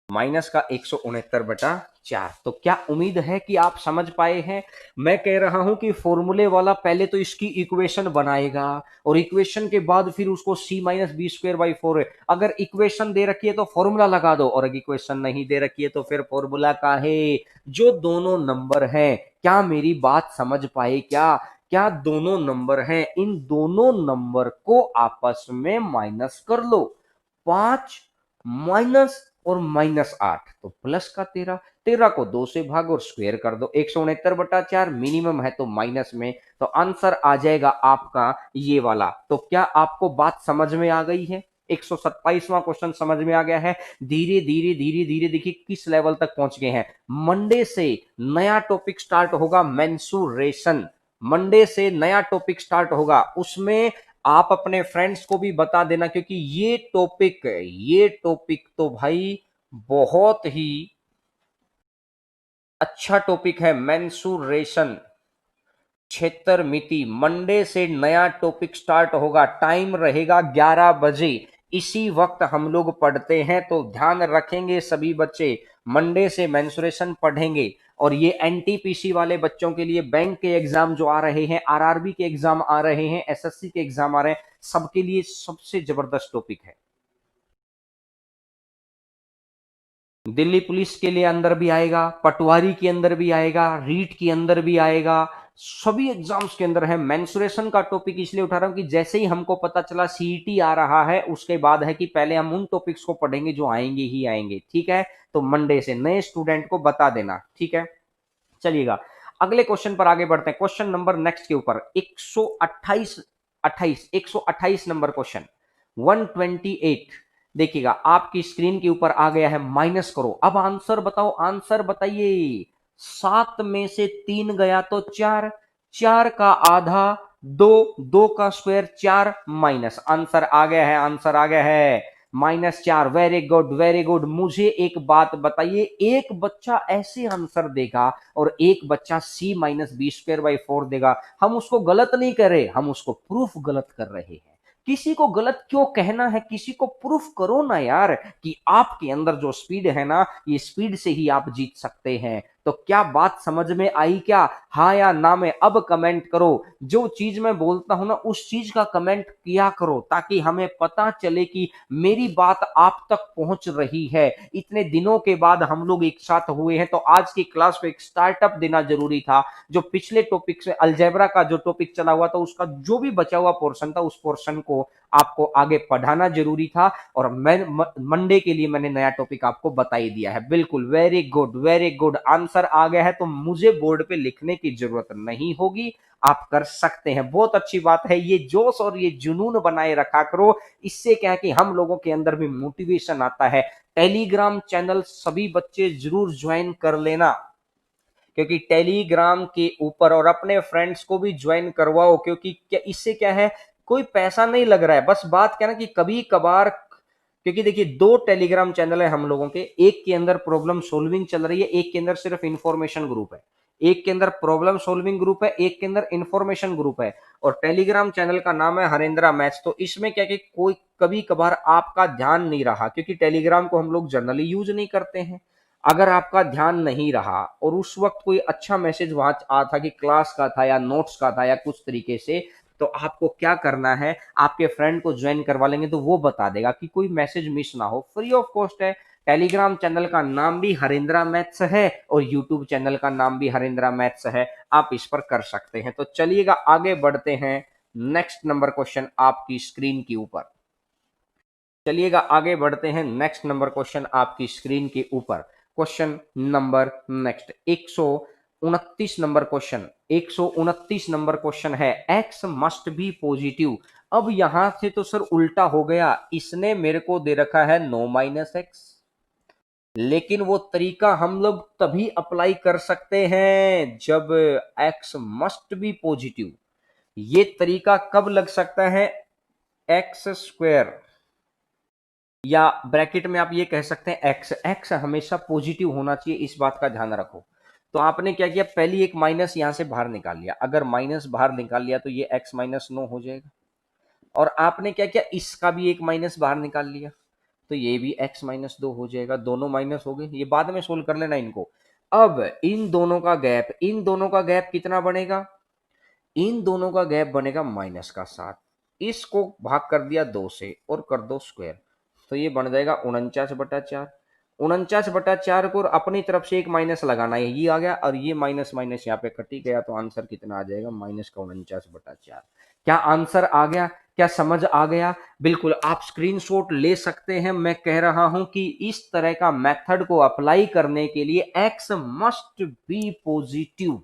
माइनस का 169/4। तो क्या उम्मीद है कि आप समझ पाए हैं। मैं कह रहा हूं कि फॉर्मूले वाला पहले तो इसकी इक्वेशन बनाएगा, और इक्वेशन के बाद फिर उसको c-b²/4 है। अगर इक्वेशन दे रखी है तो फॉर्मूला लगा दो, और अगर इक्वेशन नहीं दे रखी है तो फिर फॉर्मूला का है। जो दोनों नंबर हैं, क्या मेरी बात समझ पाए, क्या क्या दोनों नंबर हैं, इन दोनों नंबर को आपस में माइनस कर लो। 5 माइनस और -8, तो प्लस का 13, 13 को 2 से भागो और स्क्वायर कर दो। 169/4 मिनिमम है तो माइनस में, तो आंसर आ जाएगा आपका ये वाला। तो क्या आपको बात समझ में आ गई है। 127वां क्वेश्चन समझ में आ गया है। धीरे धीरे धीरे धीरे देखिए किस लेवल तक पहुंच गए हैं। मंडे से नया टॉपिक स्टार्ट होगा, मेंसुरेशन। मंडे से नया टॉपिक स्टार्ट होगा, उसमें आप अपने फ्रेंड्स को भी बता देना, क्योंकि ये टॉपिक तो भाई बहुत ही अच्छा टॉपिक है। मेंसुरेशन, क्षेत्र मिति, मंडे से नया टॉपिक स्टार्ट होगा, टाइम रहेगा 11 बजे। इसी वक्त हम लोग पढ़ते हैं, तो ध्यान रखेंगे सभी बच्चे। मंडे से मेंसुरेशन पढ़ेंगे, और ये एनटीपीसी वाले बच्चों के लिए बैंक के एग्जाम जो आ रहे हैं, आरआरबी के एग्जाम आ रहे हैं, एसएससी के एग्जाम आ रहे हैं, सबके लिए सबसे जबरदस्त टॉपिक है। दिल्ली पुलिस के लिए अंदर भी आएगा, पटवारी के अंदर भी आएगा, रीट के अंदर भी आएगा, सभी एग्जाम्स के अंदर है। मेंसुरेशन का टॉपिक इसलिए उठा रहा हूं कि जैसे ही हमको पता चला सीईटी आ रहा है, उसके बाद है कि पहले हम उन टॉपिक्स को पढ़ेंगे जो आएंगे ही आएंगे, ठीक है। तो मंडे से नए स्टूडेंट को बता देना, ठीक है। चलिएगा अगले क्वेश्चन पर आगे बढ़ते हैं। क्वेश्चन नंबर नेक्स्ट के ऊपर 128 नंबर क्वेश्चन 128। देखिएगा आपकी स्क्रीन के ऊपर आ गया है, माइनस करो। अब आंसर बताओ, आंसर बताइए। 7 में से 3 गया तो 4, 4 का आधा 2, 2 का स्क्वायर 4, माइनस। आंसर आ गया है, आंसर आ गया है -4। Very good very good. मुझे एक बात बताइए, एक बच्चा ऐसे आंसर देगा और एक बच्चा c-b²/4 देगा, हम उसको गलत नहीं कर रहे, हम उसको प्रूफ गलत कर रहे हैं। किसी को गलत क्यों कहना है, किसी को प्रूफ करो ना यार कि आपके अंदर जो स्पीड है ना, ये स्पीड से ही आप जीत सकते हैं। तो क्या बात समझ में आई क्या? हाँ या ना में अब कमेंट करो। जो चीज मैं बोलता हूं ना, उस चीज का कमेंट किया करो ताकि हमें पता चले कि मेरी बात आप तक पहुंच रही है। इतने दिनों के बाद हम लोग एक साथ हुए हैं, तो आज की क्लास को एक स्टार्टअप देना जरूरी था। जो पिछले टॉपिक से अलजेब्रा का जो टॉपिक चला हुआ था, उसका जो भी बचा हुआ पोर्शन था, उस पोर्शन को आपको आगे पढ़ाना जरूरी था। और मैं मंडे के लिए मैंने नया टॉपिक आपको बता ही दिया है। बिल्कुल, very good very good. Answer आ गया है तो मुझे बोर्ड पे लिखने की जरूरत नहीं होगी, आप कर सकते हैं। बहुत अच्छी बात है। ये जोश और ये जुनून बनाए रखा करो। इससे क्या है कि हम लोगों के अंदर भी मोटिवेशन आता है। टेलीग्राम चैनल सभी बच्चे जरूर ज्वाइन कर लेना, क्योंकि टेलीग्राम के ऊपर, और अपने फ्रेंड्स को भी ज्वाइन करवाओ, क्योंकि क्या इससे क्या है, कोई पैसा नहीं लग रहा है। बस बात क्या ना कि कभी कभार, क्योंकि देखिए 2 टेलीग्राम चैनल है हम लोगों के। एक के अंदर प्रॉब्लम सोल्विंग चल रही है, एक के अंदर सिर्फ इंफॉर्मेशन ग्रुप है। एक के अंदर प्रॉब्लम सोल्विंग ग्रुप है, एक के अंदर इंफॉर्मेशन ग्रुप है। और टेलीग्राम चैनल का नाम है हरेंद्रा मैथ्स। तो इसमें क्या कि कोई कभी कभार आपका ध्यान नहीं रहा, क्योंकि टेलीग्राम को हम लोग जनरली यूज नहीं करते हैं। अगर आपका ध्यान नहीं रहा और उस वक्त कोई अच्छा मैसेज वहां आ था कि क्लास का था या नोट्स का था या कुछ तरीके से, तो आपको क्या करना है, आपके फ्रेंड को ज्वाइन करवा लेंगे तो वो बता देगा कि कोई मैसेज मिस ना हो। फ्री ऑफ कॉस्ट है। टेलीग्राम चैनल का नाम भी हरेंद्रा मैथ्स है और यूट्यूब चैनल का नाम भी हरेंद्रा मैथ्स है। आप इस पर कर सकते हैं। तो चलिएगा आगे बढ़ते हैं। नेक्स्ट नंबर क्वेश्चन आपकी स्क्रीन के ऊपर। चलिएगा आगे बढ़ते हैं। नेक्स्ट नंबर क्वेश्चन आपकी स्क्रीन के ऊपर। Question number next 129 number question. 129 number question है, एक्स मस्ट बी पॉजिटिव। अब यहां से तो सर उल्टा हो गया, इसने मेरे को दे रखा है नो माइनस एक्स, लेकिन वो तरीका हम लोग तभी अप्लाई कर सकते हैं जब एक्स मस्ट बी पॉजिटिव। ये तरीका कब लग सकता है? एक्स स्क्वायर, या ब्रैकेट में आप ये कह सकते हैं एक्स, एक्स हमेशा पॉजिटिव होना चाहिए, इस बात का ध्यान रखो। तो आपने क्या किया, पहली एक माइनस यहां से बाहर निकाल लिया। अगर माइनस बाहर निकाल लिया तो ये एक्स माइनस 9 हो जाएगा। और आपने क्या किया, इसका भी एक माइनस बाहर निकाल लिया तो ये भी एक्स माइनस 2 हो जाएगा। दोनों माइनस हो गए, ये बाद में सोल्व कर लेना इनको। अब इन दोनों का गैप, इन दोनों का गैप कितना बनेगा? इन दोनों का गैप बनेगा -7। इसको भाग कर दिया 2 से और कर दो स्क्वायर, तो ये बन जाएगा 49/4। 49/4 को अपनी तरफ से एक माइनस लगाना है, ये आ गया, और ये माइनस माइनस यहाँ पे कट ही गया, तो आंसर कितना आ जाएगा? -49/4। क्या आंसर आ गया? क्या समझ आ गया? बिल्कुल, आप स्क्रीनशॉट ले सकते हैं। मैं कह रहा हूं कि इस तरह का मेथड को अप्लाई करने के लिए एक्स मस्ट बी पॉजिटिव,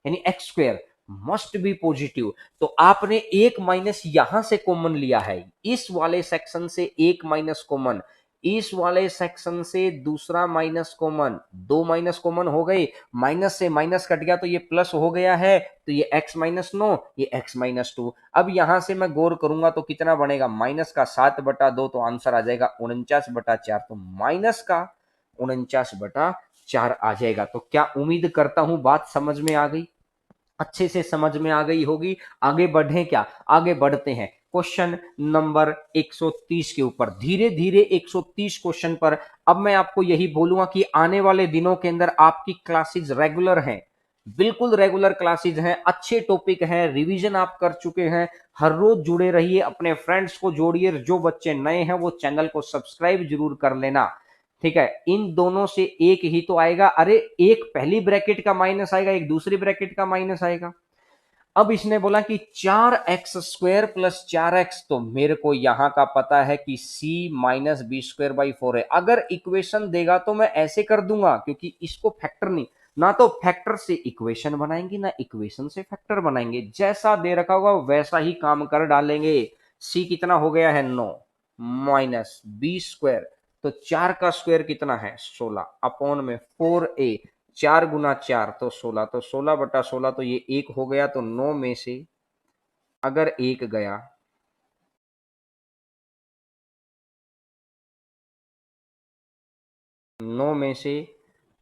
यानी x square must be positive. तो आपने एक माइनस यहां से कॉमन लिया है, इस वाले सेक्शन से एक माइनस कॉमन, इस वाले सेक्शन से दूसरा माइनस कॉमन, 2 माइनस कॉमन हो गए, माइनस से माइनस कट गया तो ये प्लस हो गया है, तो ये x -9, ये x -2। अब यहां से मैं गौर करूंगा तो कितना बनेगा? माइनस का 7/2, तो आंसर आ जाएगा 49/4। तो माइनस का 49/4 आ जाएगा। तो क्या उम्मीद करता हूं बात समझ में आ गई, अच्छे से समझ में आ गई होगी। आगे बढ़े क्या? आगे बढ़ते हैं क्वेश्चन नंबर 130 के ऊपर। धीरे धीरे 130 क्वेश्चन पर अब मैं आपको यही बोलूंगा कि आने वाले दिनों के अंदर आपकी क्लासेस रेगुलर हैं, बिल्कुल रेगुलर क्लासेस हैं, अच्छे टॉपिक हैं, रिवीजन आप कर चुके हैं। हर रोज जुड़े रहिए, अपने फ्रेंड्स को जोड़िए। जो बच्चे नए हैं वो चैनल को सब्सक्राइब जरूर कर लेना। ठीक है, इन दोनों से एक ही तो आएगा। अरे एक पहली ब्रैकेट का माइनस आएगा, एक दूसरी ब्रैकेट का माइनस आएगा। अब इसने बोला कि 4x² प्लस 4x, तो मेरे को यहां का पता है कि c माइनस b²/4 है। अगर इक्वेशन देगा तो मैं ऐसे कर दूंगा, क्योंकि इसको फैक्टर नहीं, ना तो फैक्टर से इक्वेशन बनाएंगे ना इक्वेशन से फैक्टर बनाएंगे, जैसा दे रखा होगा वैसा ही काम कर डालेंगे। c कितना हो गया है 9 माइनस b², तो 4 का स्क्वायर कितना है 16 अपॉन में 4a, 4 × 4 तो 16, तो 16/16 तो ये एक हो गया, तो 9 में से अगर एक गया, 9 में से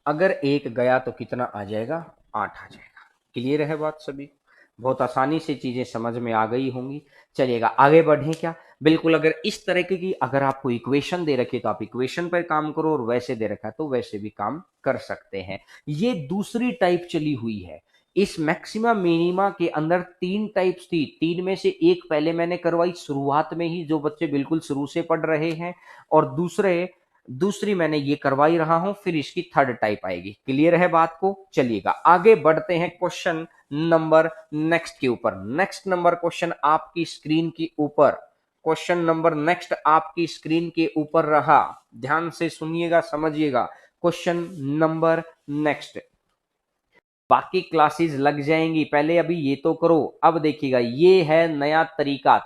अगर एक गया तो कितना आ जाएगा 8 आ जाएगा। क्लियर है बात सभी? बहुत आसानी से चीजें समझ में आ गई होंगी। चलिएगा आगे बढ़ें क्या? बिल्कुल, अगर इस तरह की अगर आपको इक्वेशन दे रखी है तो आप इक्वेशन पर काम करो, और वैसे दे रखा है तो वैसे भी काम कर सकते हैं। ये दूसरी टाइप चली हुई है। इस मैक्सिमा मिनिमा के अंदर 3 टाइप्स थी, 3 में से एक पहले मैंने करवाई शुरुआत में ही, जो बच्चे बिल्कुल शुरू से पढ़ रहे हैं, और दूसरी मैंने ये करवाई रहा हूं, फिर इसकी थर्ड टाइप आएगी। क्लियर है बात को? चलिएगा आगे बढ़ते हैं क्वेश्चन नंबर नेक्स्ट के ऊपर। नेक्स्ट नंबर क्वेश्चन आपकी स्क्रीन के ऊपर, क्वेश्चन नंबर नेक्स्ट आपकी स्क्रीन के ऊपर रहा। ध्यान से सुनिएगा, समझिएगा। क्वेश्चन नंबर नेक्स्ट, बाकी क्लासेस लग जाएंगी, पहले अभी ये तो करो। अब देखिएगा, ये है नया तरीका,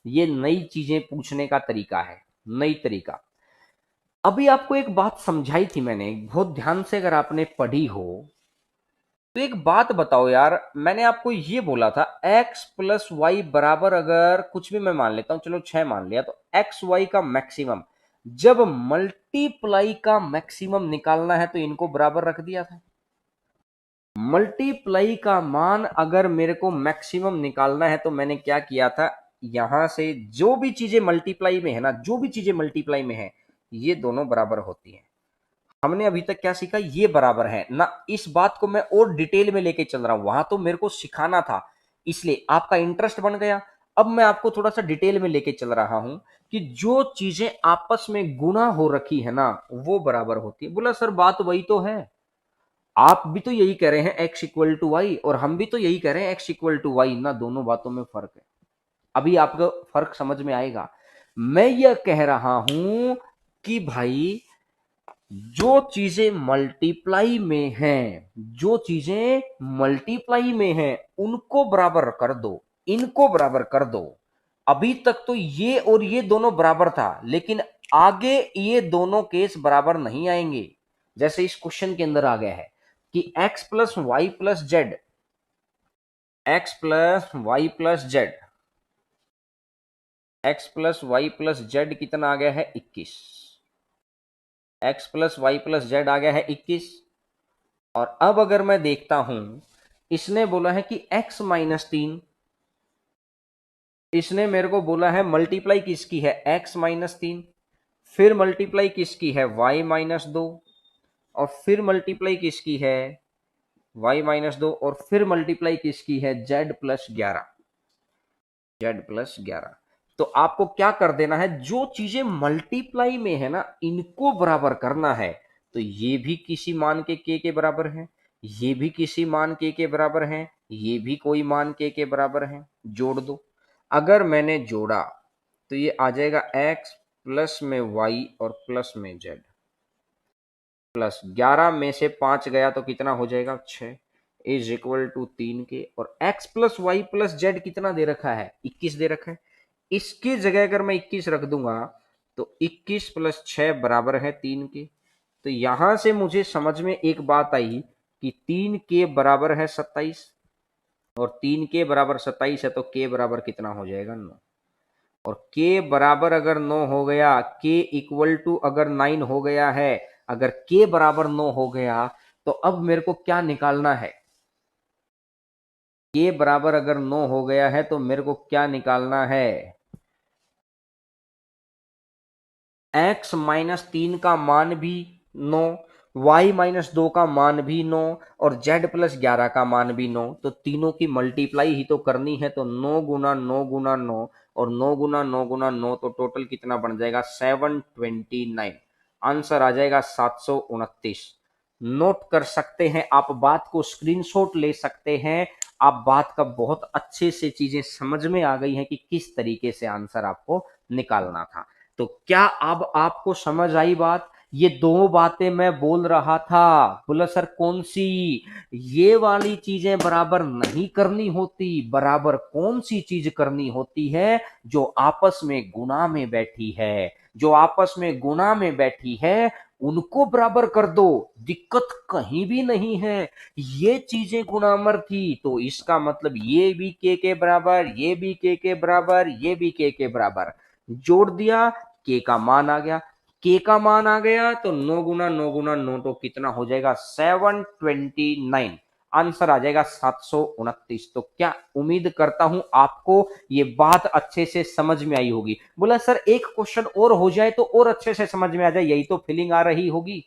ये नई चीजें पूछने का तरीका है, नई तरीका। अभी आपको एक बात समझाई थी मैंने, बहुत ध्यान से अगर आपने पढ़ी हो तो एक बात बताओ यार, मैंने आपको ये बोला था x प्लस वाई बराबर, अगर कुछ भी मैं मान लेता हूं, चलो 6 मान लिया, तो एक्स वाई का मैक्सिमम, जब मल्टीप्लाई का मैक्सिमम निकालना है तो इनको बराबर रख दिया था। मल्टीप्लाई का मान अगर मेरे को मैक्सिमम निकालना है तो मैंने क्या किया था, यहां से जो भी चीजें मल्टीप्लाई में है ना, जो भी चीजें मल्टीप्लाई में है ये दोनों बराबर होती हैं। हमने अभी तक क्या सीखा, ये बराबर है ना। इस बात को मैं और डिटेल में लेके चल रहा हूं, वहां तो मेरे को सिखाना था, इसलिए आपका इंटरेस्ट बन गया। अब मैं आपको थोड़ा सा डिटेल में लेके चल रहा हूं कि जो चीजें आपस में गुणा हो रखी है ना वो बराबर होती है। बोला सर बात वही तो है, आप भी तो यही कह रहे हैं x इक्वल टू वाई, और हम भी तो यही कह रहे हैं x इक्वल टू वाई ना, दोनों बातों में फर्क है। अभी आपको फर्क समझ में आएगा। मैं यह कह रहा हूं कि भाई जो चीजें मल्टीप्लाई में हैं, जो चीजें मल्टीप्लाई में हैं उनको बराबर कर दो, इनको बराबर कर दो। अभी तक तो ये और ये दोनों बराबर था, लेकिन आगे ये दोनों केस बराबर नहीं आएंगे। जैसे इस क्वेश्चन के अंदर आ गया है कि x plus y plus z, x plus y plus z, x plus y plus z कितना आ गया है 21, x plus y plus z आ गया है 21। और अब अगर मैं देखता हूं, इसने बोला है कि x माइनस 3, इसने मेरे को बोला है मल्टीप्लाई किसकी है x माइनस 3, फिर मल्टीप्लाई किसकी है y माइनस 2, और फिर मल्टीप्लाई किसकी है y माइनस 2, और फिर मल्टीप्लाई किसकी है z प्लस 11, z+11। तो आपको क्या कर देना है, जो चीजें मल्टीप्लाई में है ना इनको बराबर करना है। तो ये भी किसी मान के के बराबर है, ये भी किसी मान के बराबर है, ये भी कोई मान के बराबर है, जोड़ दो। अगर मैंने जोड़ा तो ये आ जाएगा x प्लस में y और प्लस में z, प्लस 11 में से 5 गया तो कितना हो जाएगा 6, इज इक्वल टू 3 के। और x plus y plus z कितना दे रखा है 21 दे रखा है। इसकी जगह अगर मैं 21 रख दूंगा तो 21 प्लस 6 बराबर है 3 के। तो यहां से मुझे समझ में एक बात आई कि 3 के बराबर है 27, और 3 के बराबर 27 है तो के बराबर कितना हो जाएगा 9। और के बराबर अगर 9 हो गया, के इक्वल टू अगर 9 हो गया है, अगर के बराबर 9 हो गया तो अब मेरे को क्या निकालना है, के बराबर अगर 9 हो गया है तो मेरे को क्या निकालना है, x माइनस 3 का मान भी 9, y माइनस 2 का मान भी 9, और z प्लस 11 का मान भी 9। तो तीनों की मल्टीप्लाई ही तो करनी है, तो 9 गुना 9 गुना 9, और 9 गुना 9 गुना 9, तो टोटल कितना बन जाएगा 729। आंसर आ जाएगा 729। नोट कर सकते हैं आप, बात को स्क्रीनशॉट ले सकते हैं आप, बात का बहुत अच्छे से चीजें समझ में आ गई हैं कि किस तरीके से आंसर आपको निकालना था। तो क्या अब आपको समझ आई बात? ये दो बातें मैं बोल रहा था, बोला सर कौन सी? ये वाली चीजें बराबर नहीं करनी होती, बराबर कौन सी चीज करनी होती है? जो आपस में गुणा में बैठी है, जो आपस में गुणा में बैठी है उनको बराबर कर दो, दिक्कत कहीं भी नहीं है। ये चीजें गुणामर थी तो इसका मतलब ये भी के बराबर, ये भी के बराबर, ये भी के बराबर, जोड़ दिया, के का मान आ गया। के का मान आ गया तो 9 गुना 9 तो कितना हो जाएगा? 729। आंसर आ जाएगा 729। तो क्या उम्मीद करता हूं आपको ये बात अच्छे से समझ में आई होगी। बोला सर एक क्वेश्चन और हो जाए तो और अच्छे से समझ में आ जाए, यही तो फीलिंग आ रही होगी।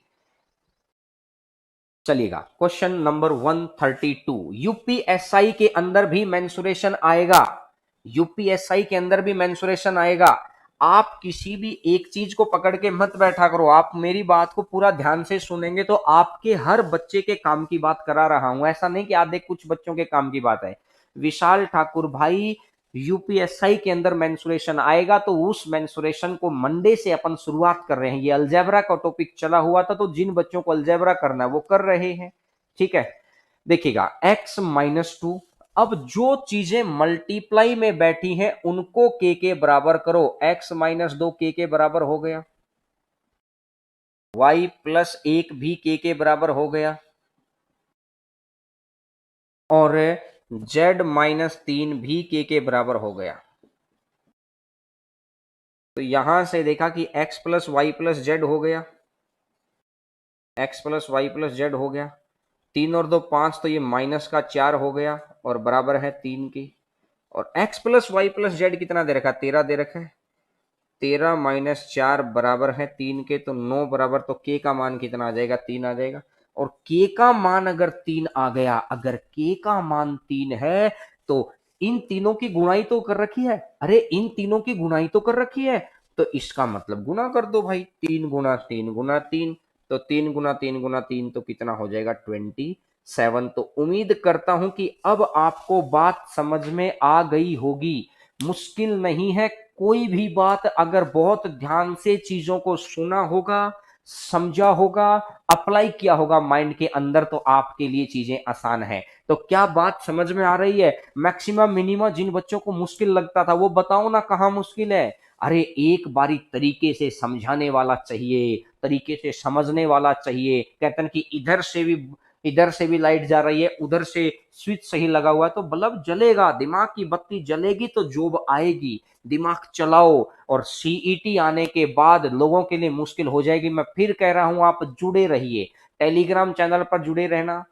चलिएगा, क्वेश्चन नंबर 132। यूपीएसआई के अंदर भी मेंसुरेशन आएगा, यूपीएसआई के अंदर भी मेंसुरेशन आएगा। आप किसी भी एक चीज को पकड़ के मत बैठा करो, आप मेरी बात को पूरा ध्यान से सुनेंगे तो आपके हर बच्चे के काम की बात करा रहा हूं, ऐसा नहीं कि आधे कुछ बच्चों के काम की बात है। विशाल ठाकुर भाई, यूपीएसआई के अंदर मेंसुरेशन आएगा तो उस मेंसुरेशन को मंडे से अपन शुरुआत कर रहे हैं। ये अलजेब्रा का टॉपिक चला हुआ था तो जिन बच्चों को अलजेब्रा करना है वो कर रहे हैं, ठीक है। देखिएगा x-2, अब जो चीजें मल्टीप्लाई में बैठी हैं उनको के बराबर करो। x-2 के बराबर हो गया, y+1 भी के बराबर हो गया, और z-3 भी के बराबर हो गया। तो यहां से देखा कि x+y+z हो गया, x+y+z हो गया, 3 और 2 5 तो ये -4 हो गया और बराबर है 3 की। और x+y+z कितना दे रखा है? 13 दे रखा है, 13 - 4 बराबर है 3 के, तो 9 बराबर, तो k का मान कितना आ जाएगा? 3 आ जाएगा। और k का मान अगर 3 आ गया, अगर k का मान 3 है तो इन तीनों की गुणाई तो कर रखी है, अरे इन तीनों की गुणाई तो कर रखी है, तो इसका मतलब गुना कर दो भाई, 3 × 3 × 3, तो 3 × 3 × 3 तो कितना हो जाएगा? 27। तो उम्मीद करता हूं कि अब आपको बात समझ में आ गई होगी, मुश्किल नहीं है कोई भी बात, अगर बहुत ध्यान से चीजों को सुना होगा, समझा होगा, अप्लाई किया होगा माइंड के अंदर, तो आपके लिए चीजें आसान है। तो क्या बात समझ में आ रही है? मैक्सिमम मिनिमम जिन बच्चों को मुश्किल लगता था वो बताओ ना कहां मुश्किल है? अरे एक बारी तरीके से समझाने वाला चाहिए, तरीके से समझने वाला चाहिए। कहते हैं कि इधर से भी लाइट जा रही है, उधर से स्विच सही लगा हुआ है तो बल्ब जलेगा, दिमाग की बत्ती जलेगी तो जॉब आएगी। दिमाग चलाओ, और सीईटी आने के बाद लोगों के लिए मुश्किल हो जाएगी। मैं फिर कह रहा हूं, आप जुड़े रहिए, टेलीग्राम चैनल पर जुड़े रहना,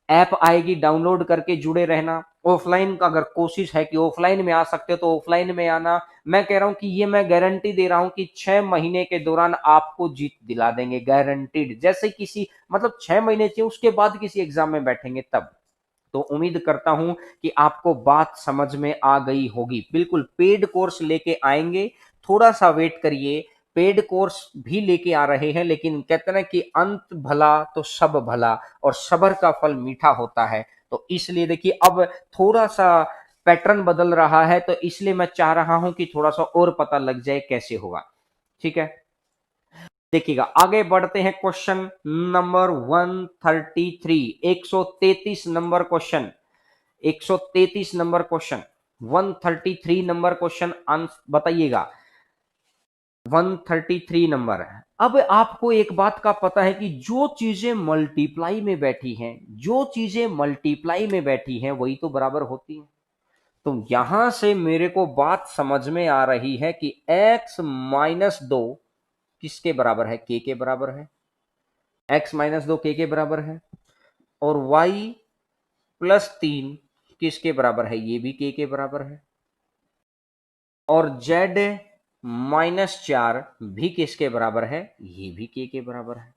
ऐप आएगी डाउनलोड करके जुड़े रहना। ऑफलाइन का अगर कोशिश है कि ऑफलाइन में आ सकते हो तो ऑफलाइन में आना। मैं कह रहा हूं कि ये मैं गारंटी दे रहा हूं कि 6 महीने के दौरान आपको जीत दिला देंगे, गारंटीड। जैसे किसी मतलब 6 महीने चाहिए उसके बाद किसी एग्जाम में बैठेंगे तब। तो उम्मीद करता हूं कि आपको बात समझ में आ गई होगी। बिल्कुल पेड कोर्स लेके आएंगे, थोड़ा सा वेट करिए, पेड कोर्स भी लेके आ रहे हैं, लेकिन कहते हैं कि अंत भला तो सब भला, और सब्र का फल मीठा होता है। तो इसलिए देखिए अब थोड़ा सा पैटर्न बदल रहा है, तो इसलिए मैं चाह रहा हूं कि थोड़ा सा और पता लग जाए कैसे होगा, ठीक है। देखिएगा आगे बढ़ते हैं, question number 133, 133 number question, 133 number question, 133 number question answer बताइएगा। 133 नंबर है। अब आपको एक बात का पता है कि जो चीजें मल्टीप्लाई में बैठी हैं, जो चीजें मल्टीप्लाई में बैठी हैं वही तो बराबर होती हैं। तो यहां से मेरे को बात समझ में आ रही है कि x-2 किसके बराबर है? के बराबर है। x-2 के बराबर है, और y+3 किसके बराबर है? ये भी के बराबर है, और z-4 भी किसके बराबर है? ये भी के बराबर है।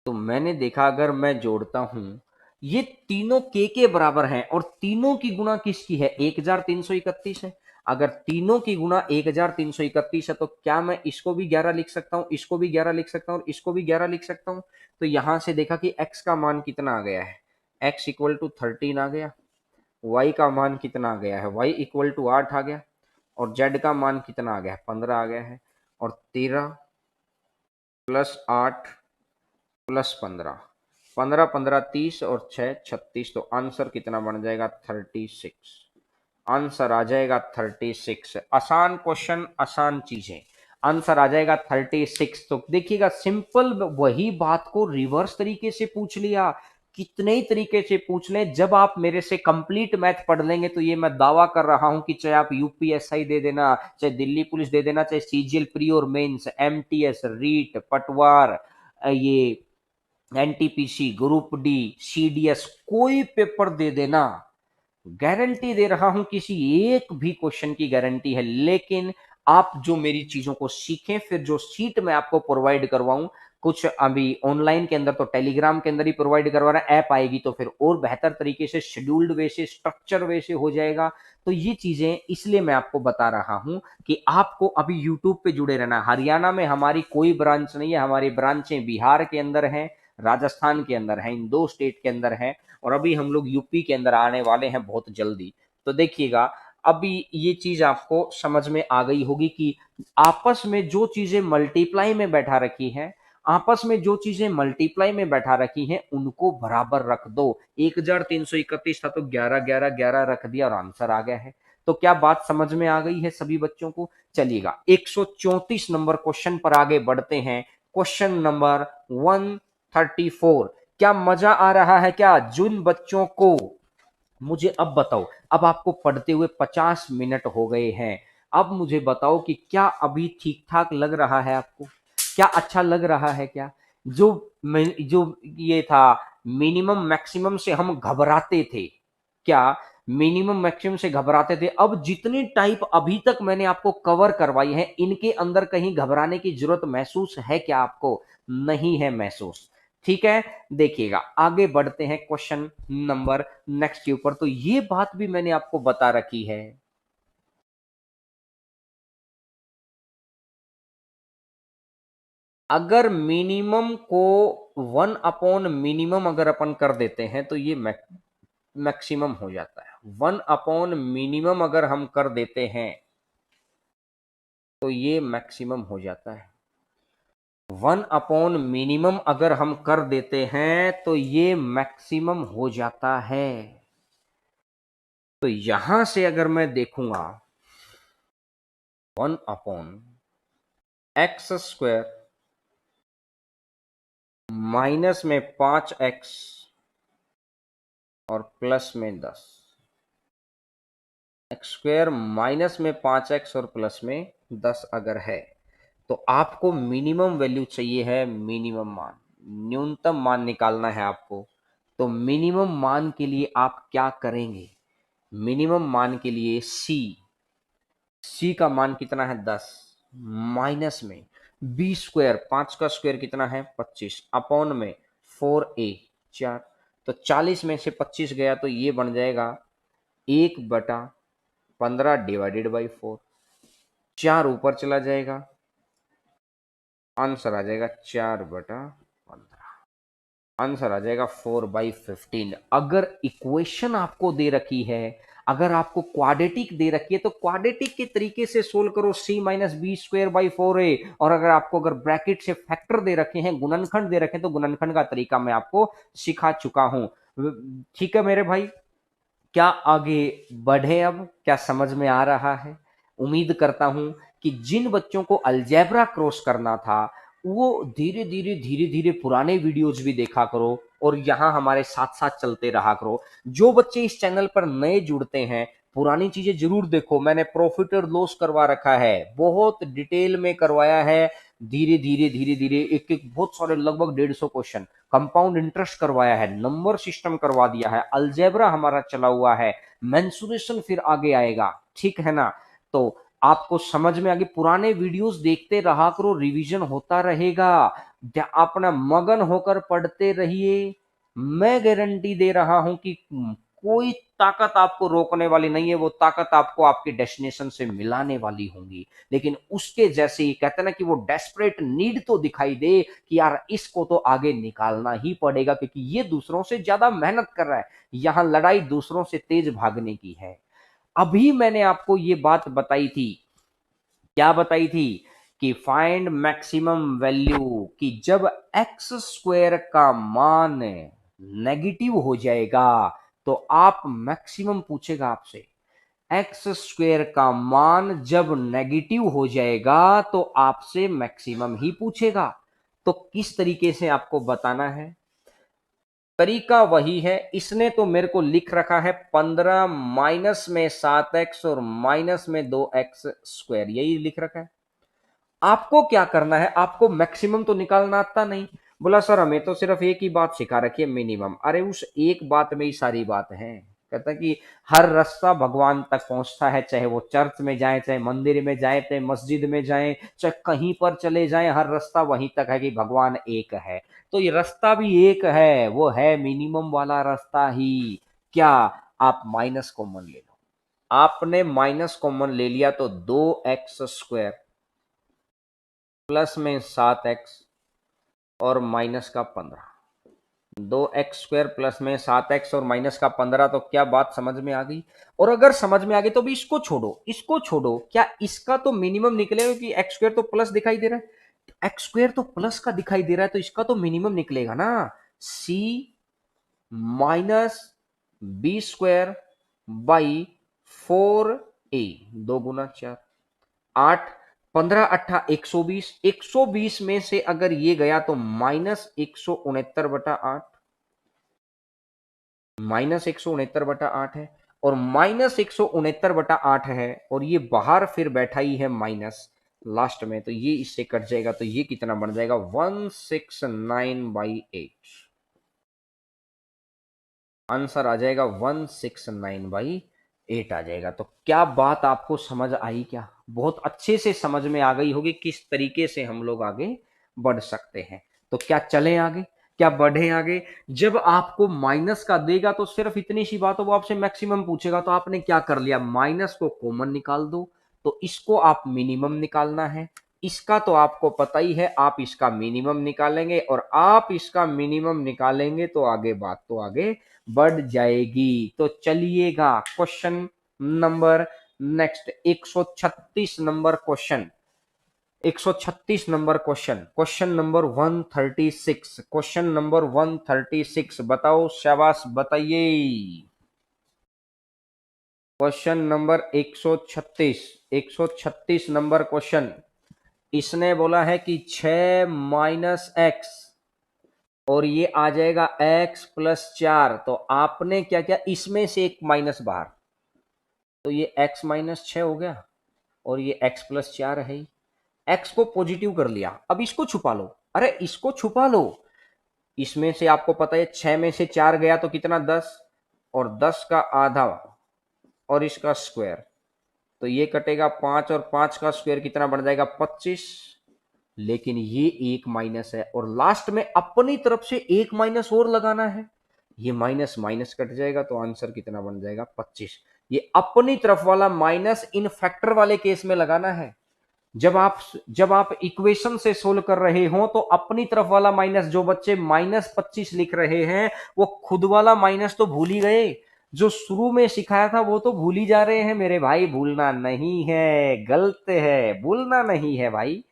तो मैंने देखा अगर मैं जोड़ता हूं, ये तीनों के बराबर हैं और तीनों की गुणा किसकी है? 1331 है। अगर तीनों की गुणा 1331 है तो क्या मैं इसको भी 11 लिख सकता हूं, इसको भी 11 लिख सकता हूं और इसको भी 11 लिख सकता हूं? तो यहां से देखा कि x का मान कितना आ गया है, x इक्वल टू 13 आ गया, y का मान कितना आ गया है, y इक्वल टू 8 आ गया, और z का मान कितना आ गया है, 15 आ गया है। और 13 प्लस 8 प्लस 15, 15 15 30 और 6 36, तो आंसर कितना बन जाएगा, 36। आंसर आ जाएगा 36। आसान क्वेश्चन, आसान चीजें, आंसर आ जाएगा 36। तो देखिएगा सिंपल वही बात को रिवर्स तरीके से पूछ लिया, कितने ही तरीके से पूछ लें, जब आप मेरे से कंप्लीट मैथ पढ़ लेंगे तो ये मैं दावा कर रहा हूं कि चाहे आप यूपीएसआई दे देना, चाहे दिल्ली पुलिस दे देना, चाहे सीजीएल प्री और मेंस, एमटीएस, रीट, पटवार, ये एनटीपीसी, ग्रुप डी, सीडीएस, कोई पेपर दे देना, गारंटी दे रहा हूं, किसी एक भी क्वेश्चन की गारंटी है। लेकिन आप जो मेरी चीजों को सीखें, फिर जो सीट मैं आपको प्रोवाइड करवाऊं, कुछ अभी ऑनलाइन के अंदर तो टेलीग्राम के अंदर ही प्रोवाइड करवा रहा है, ऐप आएगी तो फिर और बेहतर तरीके से शेड्यूल्ड वे से, स्ट्रक्चर वे से हो जाएगा। तो ये चीजें इसलिए मैं आपको बता रहा हूं कि आपको अभी यूट्यूब पे जुड़े रहना। हरियाणा में हमारी कोई ब्रांच नहीं है, हमारी ब्रांचें बिहार के अंदर हैं, राजस्थान के अंदर है, इन दो स्टेट के अंदर है, और अभी हम लोग यूपी के अंदर आने वाले हैं बहुत जल्दी। तो देखिएगा अभी ये चीज आपको समझ में आ गई होगी कि आपस में जो चीजें मल्टीप्लाई में बैठा रखी है, आपस में जो चीजें मल्टीप्लाई में बैठा रखी हैं उनको बराबर रख दो। 1331 था तो 11 11 11 रख दिया और आंसर आ गया है। तो क्या बात समझ में आ गई है सभी बच्चों को? चलिएगा 134 नंबर क्वेश्चन पर आगे बढ़ते हैं। Question number 134। क्या मजा आ रहा है क्या जिन बच्चों को? मुझे अब बताओ, अब आपको पढ़ते हुए 50 मिनट हो गए हैं, अब मुझे बताओ कि क्या अभी ठीक ठाक लग रहा है आपको? क्या अच्छा लग रहा है क्या? जो जो ये था, मिनिमम मैक्सिमम से हम घबराते थे, क्या मिनिमम मैक्सिमम से घबराते थे, अब जितनी टाइप अभी तक मैंने आपको कवर करवाई है, इनके अंदर कहीं घबराने की जरूरत महसूस है क्या आपको? नहीं है महसूस। ठीक है, देखिएगा आगे बढ़ते हैं क्वेश्चन नंबर नेक्स्ट के ऊपर। तो ये बात भी मैंने आपको बता रखी है, अगर मिनिमम को 1/मिनिमम अगर अपन कर देते हैं तो ये मैक्सिमम हो जाता है। 1/मिनिमम अगर हम कर देते हैं तो ये मैक्सिमम हो जाता है। 1/मिनिमम अगर हम कर देते हैं तो ये मैक्सिमम हो जाता है। तो यहां से अगर मैं देखूंगा 1/x² माइनस में 5x और प्लस में 10, x² माइनस में 5x और प्लस में 10 अगर है तो आपको मिनिमम वैल्यू चाहिए है, मिनिमम मान, न्यूनतम मान निकालना है आपको। तो मिनिमम मान के लिए आप क्या करेंगे? मिनिमम मान के लिए सी का मान कितना है, 10, माइनस में b², 5 का स्क्वायर कितना है, 25, अपॉन में 4a, 4, तो 40 में से 25 गया तो ये बन जाएगा 1/15 डिवाइडेड बाई 4, 4 ऊपर चला जाएगा, आंसर आ जाएगा 4/15, आंसर आ जाएगा 4/15। अगर इक्वेशन आपको दे रखी है, अगर आपको क्वाड्रेटिक दे रखी है तो क्वाड्रेटिक के तरीके से सोल्व करो, c-b²/4a। और अगर आपको अगर ब्रैकेट से फैक्टर दे रखे हैं, गुणनखंड दे रखे हैं, तो गुणनखंड का तरीका मैं आपको सिखा चुका हूं। ठीक है मेरे भाई, क्या आगे बढ़े? अब क्या समझ में आ रहा है? उम्मीद करता हूं कि जिन बच्चों को अलजेब्रा क्रॉस करना था वो धीरे धीरे पुराने वीडियोज भी देखा करो और यहाँ हमारे साथ साथ चलते रहा करो। जो बच्चे इस चैनल पर नए जुड़ते हैं, पुरानी चीजें जरूर देखो, मैंने प्रॉफिट और लॉस करवा रखा है, बहुत डिटेल में करवाया है, धीरे धीरे एक एक बहुत सारे लगभग 150 क्वेश्चन, कंपाउंड इंटरेस्ट करवाया है, नंबर सिस्टम करवा दिया है, अलजेब्रा हमारा चला हुआ है, मेंसुरेशन फिर आगे आएगा। ठीक है ना? तो आपको समझ में आगे, पुराने वीडियोस देखते रहा करो, रिवीजन होता रहेगा, अपना मगन होकर पढ़ते रहिए। मैं गारंटी दे रहा हूं कि कोई ताकत आपको रोकने वाली नहीं है, वो ताकत आपको आपके डेस्टिनेशन से मिलाने वाली होंगी। लेकिन उसके जैसे ही कहते हैं ना कि वो डेस्परेट नीड तो दिखाई दे कि यार इसको तो आगे निकालना ही पड़ेगा, क्योंकि ये दूसरों से ज्यादा मेहनत कर रहा है, यहां लड़ाई दूसरों से तेज भागने की है। अभी मैंने आपको ये बात बताई थी, क्या बताई थी, कि फाइंड मैक्सिमम वैल्यू, कि जब एक्स स्क्वायर का मान नेगेटिव हो जाएगा तो आप मैक्सिमम पूछेगा आपसे। एक्स स्क्वायर का मान जब नेगेटिव हो जाएगा तो आपसे मैक्सिमम ही पूछेगा। तो किस तरीके से आपको बताना है, तरीका वही है। इसने तो मेरे को लिख रखा है 15 माइनस में 7x और माइनस में 2x स्क्वायर, यही लिख रखा है। आपको क्या करना है, आपको मैक्सिमम तो निकालना आता नहीं। बोला सर हमें तो सिर्फ एक ही बात सिखा रखी है, मिनिमम। अरे उस एक बात में ही सारी बात है। कहता है कि हर रास्ता भगवान तक पहुंचता है, चाहे वो चर्च में जाए, चाहे मंदिर में जाए, चाहे मस्जिद में जाए, चाहे कहीं पर चले जाए, हर रास्ता वहीं तक है कि भगवान एक है। तो ये रास्ता भी एक है, वो है मिनिमम वाला रास्ता ही। क्या, आप माइनस कॉमन ले लो। आपने माइनस कॉमन ले लिया तो 2x² प्लस में 7x और माइनस का 15। 2x² प्लस में 7x और माइनस का 15, तो क्या बात समझ में आ गई? और अगर समझ में आ गई तो भी इसको छोड़ो, इसको छोड़ो, क्या इसका तो मिनिमम निकलेगा कि x² तो प्लस दिखाई दे रहा है, x² तो प्लस का दिखाई दे रहा है, तो इसका तो मिनिमम निकलेगा ना। c minus b² by 4a, 2 गुना 4, 8, 15 × 8 = 120। 120 में से अगर ये गया तो -169/8, -169/8 है, और -169/8 है, और ये बाहर फिर बैठा ही है माइनस लास्ट में, तो ये इससे कट जाएगा, तो ये कितना बन जाएगा, 169/8। आंसर आ जाएगा 169/8 आ जाएगा। तो क्या बात आपको समझ आई क्या? बहुत अच्छे से समझ में आ गई होगी किस तरीके से हम लोग आगे बढ़ सकते हैं। तो क्या चलें आगे, क्या बढ़े आगे? जब आपको माइनस का देगा तो सिर्फ इतनी सी बात है, वो आपसे मैक्सिमम पूछेगा, तो आपने क्या कर लिया, माइनस को कॉमन निकाल दो। तो इसको आप मिनिमम निकालना है, इसका तो आपको पता ही है, आप इसका मिनिमम निकालेंगे, और आप इसका मिनिमम निकालेंगे तो आगे बात तो आगे बढ़ जाएगी। तो चलिएगा question number next, 136 number question, 136 number question, question number 136, question number 136, बताओ, शाबाश बताइए। Question number 136, 136 number question. इसने बोला है कि 6 माइनस एक्स, और ये आ जाएगा x+4। तो आपने क्या किया, इसमें से एक माइनस बाहर, तो ये x-6 हो गया, और ये x+4 है ही। x को पॉजिटिव कर लिया, अब इसको छुपा लो। अरे इसको छुपा लो, इसमें से आपको पता है 6 में से 4 गया तो कितना, 10, और 10 का आधा और इसका स्क्वायर, तो ये कटेगा 5, और 5 का स्क्वायर कितना बन जाएगा, 25। लेकिन ये एक माइनस है, और लास्ट में अपनी तरफ से एक माइनस और लगाना है, ये माइनस माइनस कट जाएगा, तो आंसर कितना बन जाएगा, 25। ये अपनी तरफ वाला माइनस इन फैक्टर वाले केस में लगाना है। जब आप इक्वेशन से सोल्व कर रहे हो तो अपनी तरफ वाला माइनस, जो बच्चे -25 लिख रहे हैं वो खुद वाला माइनस तो भूल ही गए, जो शुरू में सिखाया था वो तो भूल ही जा रहे हैं। मेरे भाई भूलना नहीं है, गलत है, भूलना नहीं है भाई,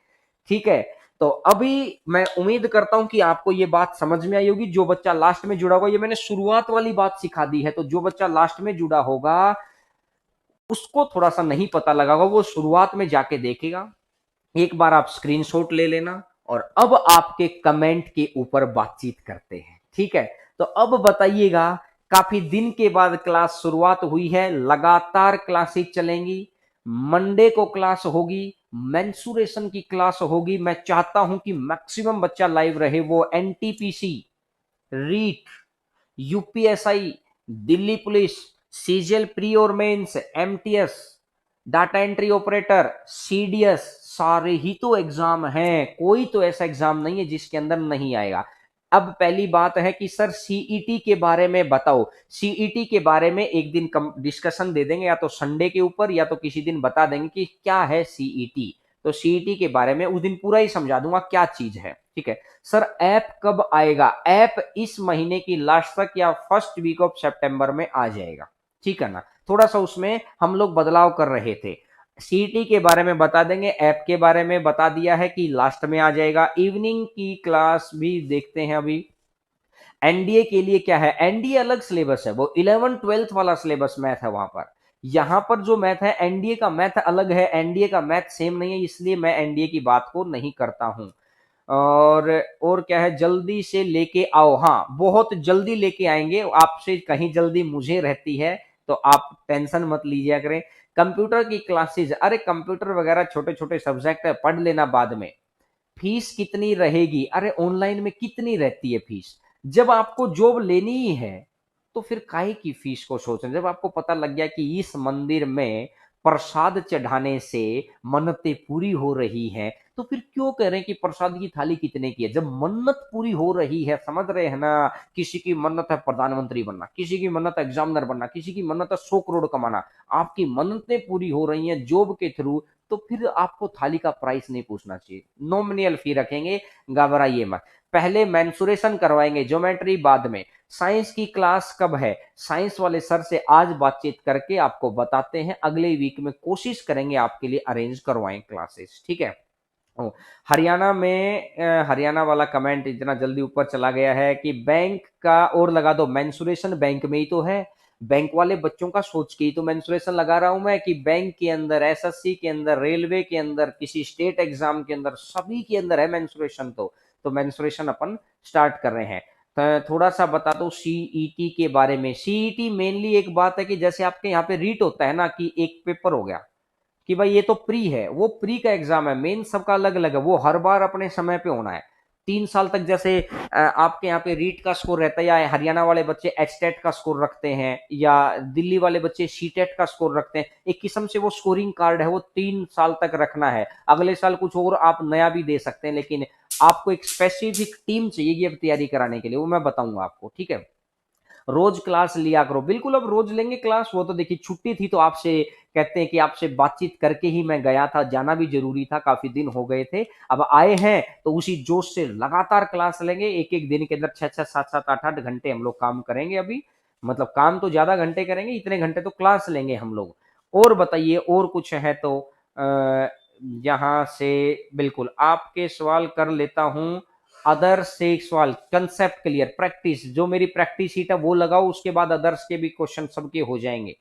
ठीक है। तो अभी मैं उम्मीद करता हूं कि आपको ये बात समझ में आई होगी। जो बच्चा लास्ट में जुड़ा होगा, ये मैंने शुरुआत वाली बात सिखा दी है, तो जो बच्चा लास्ट में जुड़ा होगा उसको थोड़ा सा नहीं पता लगा होगा, वो शुरुआत में जाके देखेगा। एक बार आप स्क्रीनशॉट ले लेना, और अब आपके कमेंट के ऊपर बातचीत करते हैं, ठीक है। तो अब बताइएगा, काफी दिन के बाद क्लास शुरुआत हुई है, लगातार क्लासेस चलेंगी, मंडे को क्लास होगी, मेंसुरेशन की क्लास होगी। मैं चाहता हूं कि मैक्सिमम बच्चा लाइव रहे, वो NTPC, REET, UPSI, Delhi police, CGL pre और mains, MTS, data entry operator, CDS, सारे ही तो एग्जाम हैं, कोई तो ऐसा एग्जाम नहीं है जिसके अंदर नहीं आएगा। अब पहली बात है कि सर सीईटी के बारे में बताओ। सीईटी के बारे में एक दिन डिस्कशन दे देंगे, या तो संडे के ऊपर या तो किसी दिन बता देंगे कि क्या है सीईटी। तो सीईटी के बारे में उस दिन पूरा ही समझा दूंगा क्या चीज है, ठीक है। सर ऐप कब आएगा? ऐप इस महीने की लास्ट तक या फर्स्ट वीक ऑफ सितंबर में आ जाएगा, ठीक है ना। थोड़ा सा उसमें हम लोग बदलाव कर रहे थे। सीईटी के बारे में बता देंगे, ऐप के बारे में बता दिया है कि लास्ट में आ जाएगा। इवनिंग की क्लास भी देखते हैं अभी। एनडीए के लिए क्या है, एनडीए अलग सिलेबस है, वो 11th-12th वाला सिलेबस मैथ है वहां पर। यहां पर जो मैथ है एनडीए का मैथ अलग है, एनडीए का मैथ सेम नहीं है, इसलिए मैं एनडीए की बात को नहीं करता हूं। और क्या है, जल्दी से लेके आओ। हाँ, बहुत जल्दी लेके आएंगे, आपसे कहीं जल्दी मुझे रहती है, तो आप टेंशन मत लीजिए करें। कंप्यूटर की क्लासेस, अरे कंप्यूटर वगैरह छोटे छोटे सब्जेक्ट है, पढ़ लेना बाद में। फीस कितनी रहेगी? अरे ऑनलाइन में कितनी रहती है फीस? जब आपको जॉब लेनी ही है तो फिर काहे की फीस को सोच रहे हैं? जब आपको पता लग गया कि इस मंदिर में प्रसाद चढ़ाने से मन्नतें पूरी हो रही हैं, तो फिर क्यों कह रहे हैं कि प्रसाद की थाली कितने की है? जब मन्नत पूरी हो रही है, समझ रहे हैं ना। किसी की मन्नत है प्रधानमंत्री बनना, किसी की मन्नत है एग्जामिनर बनना, किसी की मन्नत है 100 करोड़ कमाना। आपकी मन्नतें पूरी हो रही हैं जॉब के थ्रू, तो फिर आपको थाली का प्राइस नहीं पूछना चाहिए। नॉमिनल फी रखेंगे, घबराइए मत। पहले मेंसुरेशन करवाएंगे, ज्योमेट्री बाद में। साइंस की क्लास कब है? साइंस वाले सर से आज बातचीत करके आपको बताते हैं, अगले वीक में कोशिश करेंगे आपके लिए अरेंज करवाएं क्लासेस, ठीक है। ओ, हरियाणा में हरियाणा वाला कमेंट इतना जल्दी ऊपर चला गया है कि बैंक का और लगा दो। मेंसुरेशन बैंक में ही तो है, बैंक वाले बच्चों का सोच के ही तो मेंसुरेशन लगा रहा हूं मैं, कि बैंक के अंदर, एसएससी के अंदर, रेलवे के अंदर, किसी स्टेट एग्जाम के अंदर, सभी के अंदर है मेंसुरेशन। तो मेंसुरेशन अपन स्टार्ट कर रहे हैं। तो थोड़ा सा बता दो सीईटी के बारे में। सीईटी मेनली एक बात है कि जैसे आपके यहाँ पे रीट होता है ना, कि एक पेपर हो गया कि भाई ये तो प्री है, वो प्री का एग्जाम है, मेन सबका अलग अलग है, वो हर बार अपने समय पे होना है। 3 साल तक जैसे आपके यहाँ पे रीट का स्कोर रहता है, या हरियाणा वाले बच्चे एचटेट का स्कोर रखते हैं, या दिल्ली वाले बच्चे सीटेट का स्कोर रखते हैं। एक किस्म से वो स्कोरिंग कार्ड है, वो 3 साल तक रखना है। अगले साल कुछ और आप नया भी दे सकते हैं, लेकिन आपको एक स्पेसिफिक टीम चाहिए ये तैयारी कराने के लिए, वो मैं बताऊंगा आपको, ठीक है। रोज क्लास लिया करो, बिल्कुल अब रोज लेंगे क्लास। वो तो देखिए छुट्टी थी तो आपसे कहते हैं कि आपसे बातचीत करके ही मैं गया था, जाना भी जरूरी था, काफी दिन हो गए थे। अब आए हैं तो उसी जोश से लगातार क्लास लेंगे, एक एक दिन के अंदर 6-6, 7-7, 8-8 घंटे हम लोग काम करेंगे अभी। मतलब काम तो ज्यादा घंटे करेंगे, इतने घंटे तो क्लास लेंगे हम लोग। और बताइए, और कुछ है तो यहाँ से बिल्कुल आपके सवाल कर लेता हूं। अदर्स से एक सवाल, कंसेप्ट क्लियर, प्रैक्टिस, जो मेरी प्रैक्टिस शीट है वो लगाओ, उसके बाद अदर्स के भी क्वेश्चन सबके हो जाएंगे।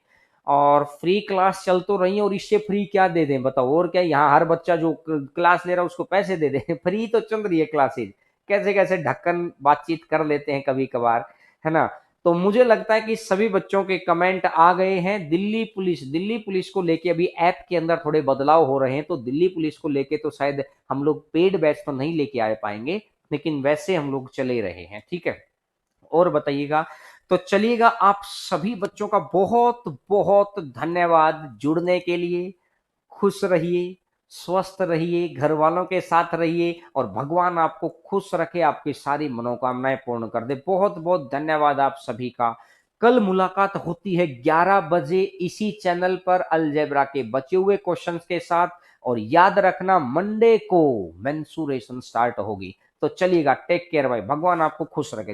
और फ्री क्लास चल तो रही है, और इससे फ्री क्या दे दें बताओ? और क्या, यहाँ हर बच्चा जो क्लास ले रहा है उसको पैसे दे दें? फ्री तो चल रही है क्लासेज, कैसे कैसे ढक्कन बातचीत कर लेते हैं कभी कभार, है ना। तो मुझे लगता है कि सभी बच्चों के कमेंट आ गए हैं। दिल्ली पुलिस को लेके अभी ऐप के अंदर थोड़े बदलाव हो रहे हैं, तो दिल्ली पुलिस को लेके तो शायद हम लोग पेड बैच तो नहीं लेके आ पाएंगे, लेकिन वैसे हम लोग चले रहे हैं, ठीक है। और बताइएगा, तो चलिएगा, आप सभी बच्चों का बहुत बहुत धन्यवाद जुड़ने के लिए। खुश रहिए, स्वस्थ रहिए, घर वालों के साथ रहिए, और भगवान आपको खुश रखे, आपकी सारी मनोकामनाएं पूर्ण कर दे। बहुत बहुत धन्यवाद आप सभी का। कल मुलाकात होती है 11 बजे इसी चैनल पर अलजेब्रा के बचे हुए क्वेश्चंस के साथ। और याद रखना, मंडे को मेंसुरेशन स्टार्ट होगी। तो चलिएगा, टेक केयर भाई, भगवान आपको खुश रखे।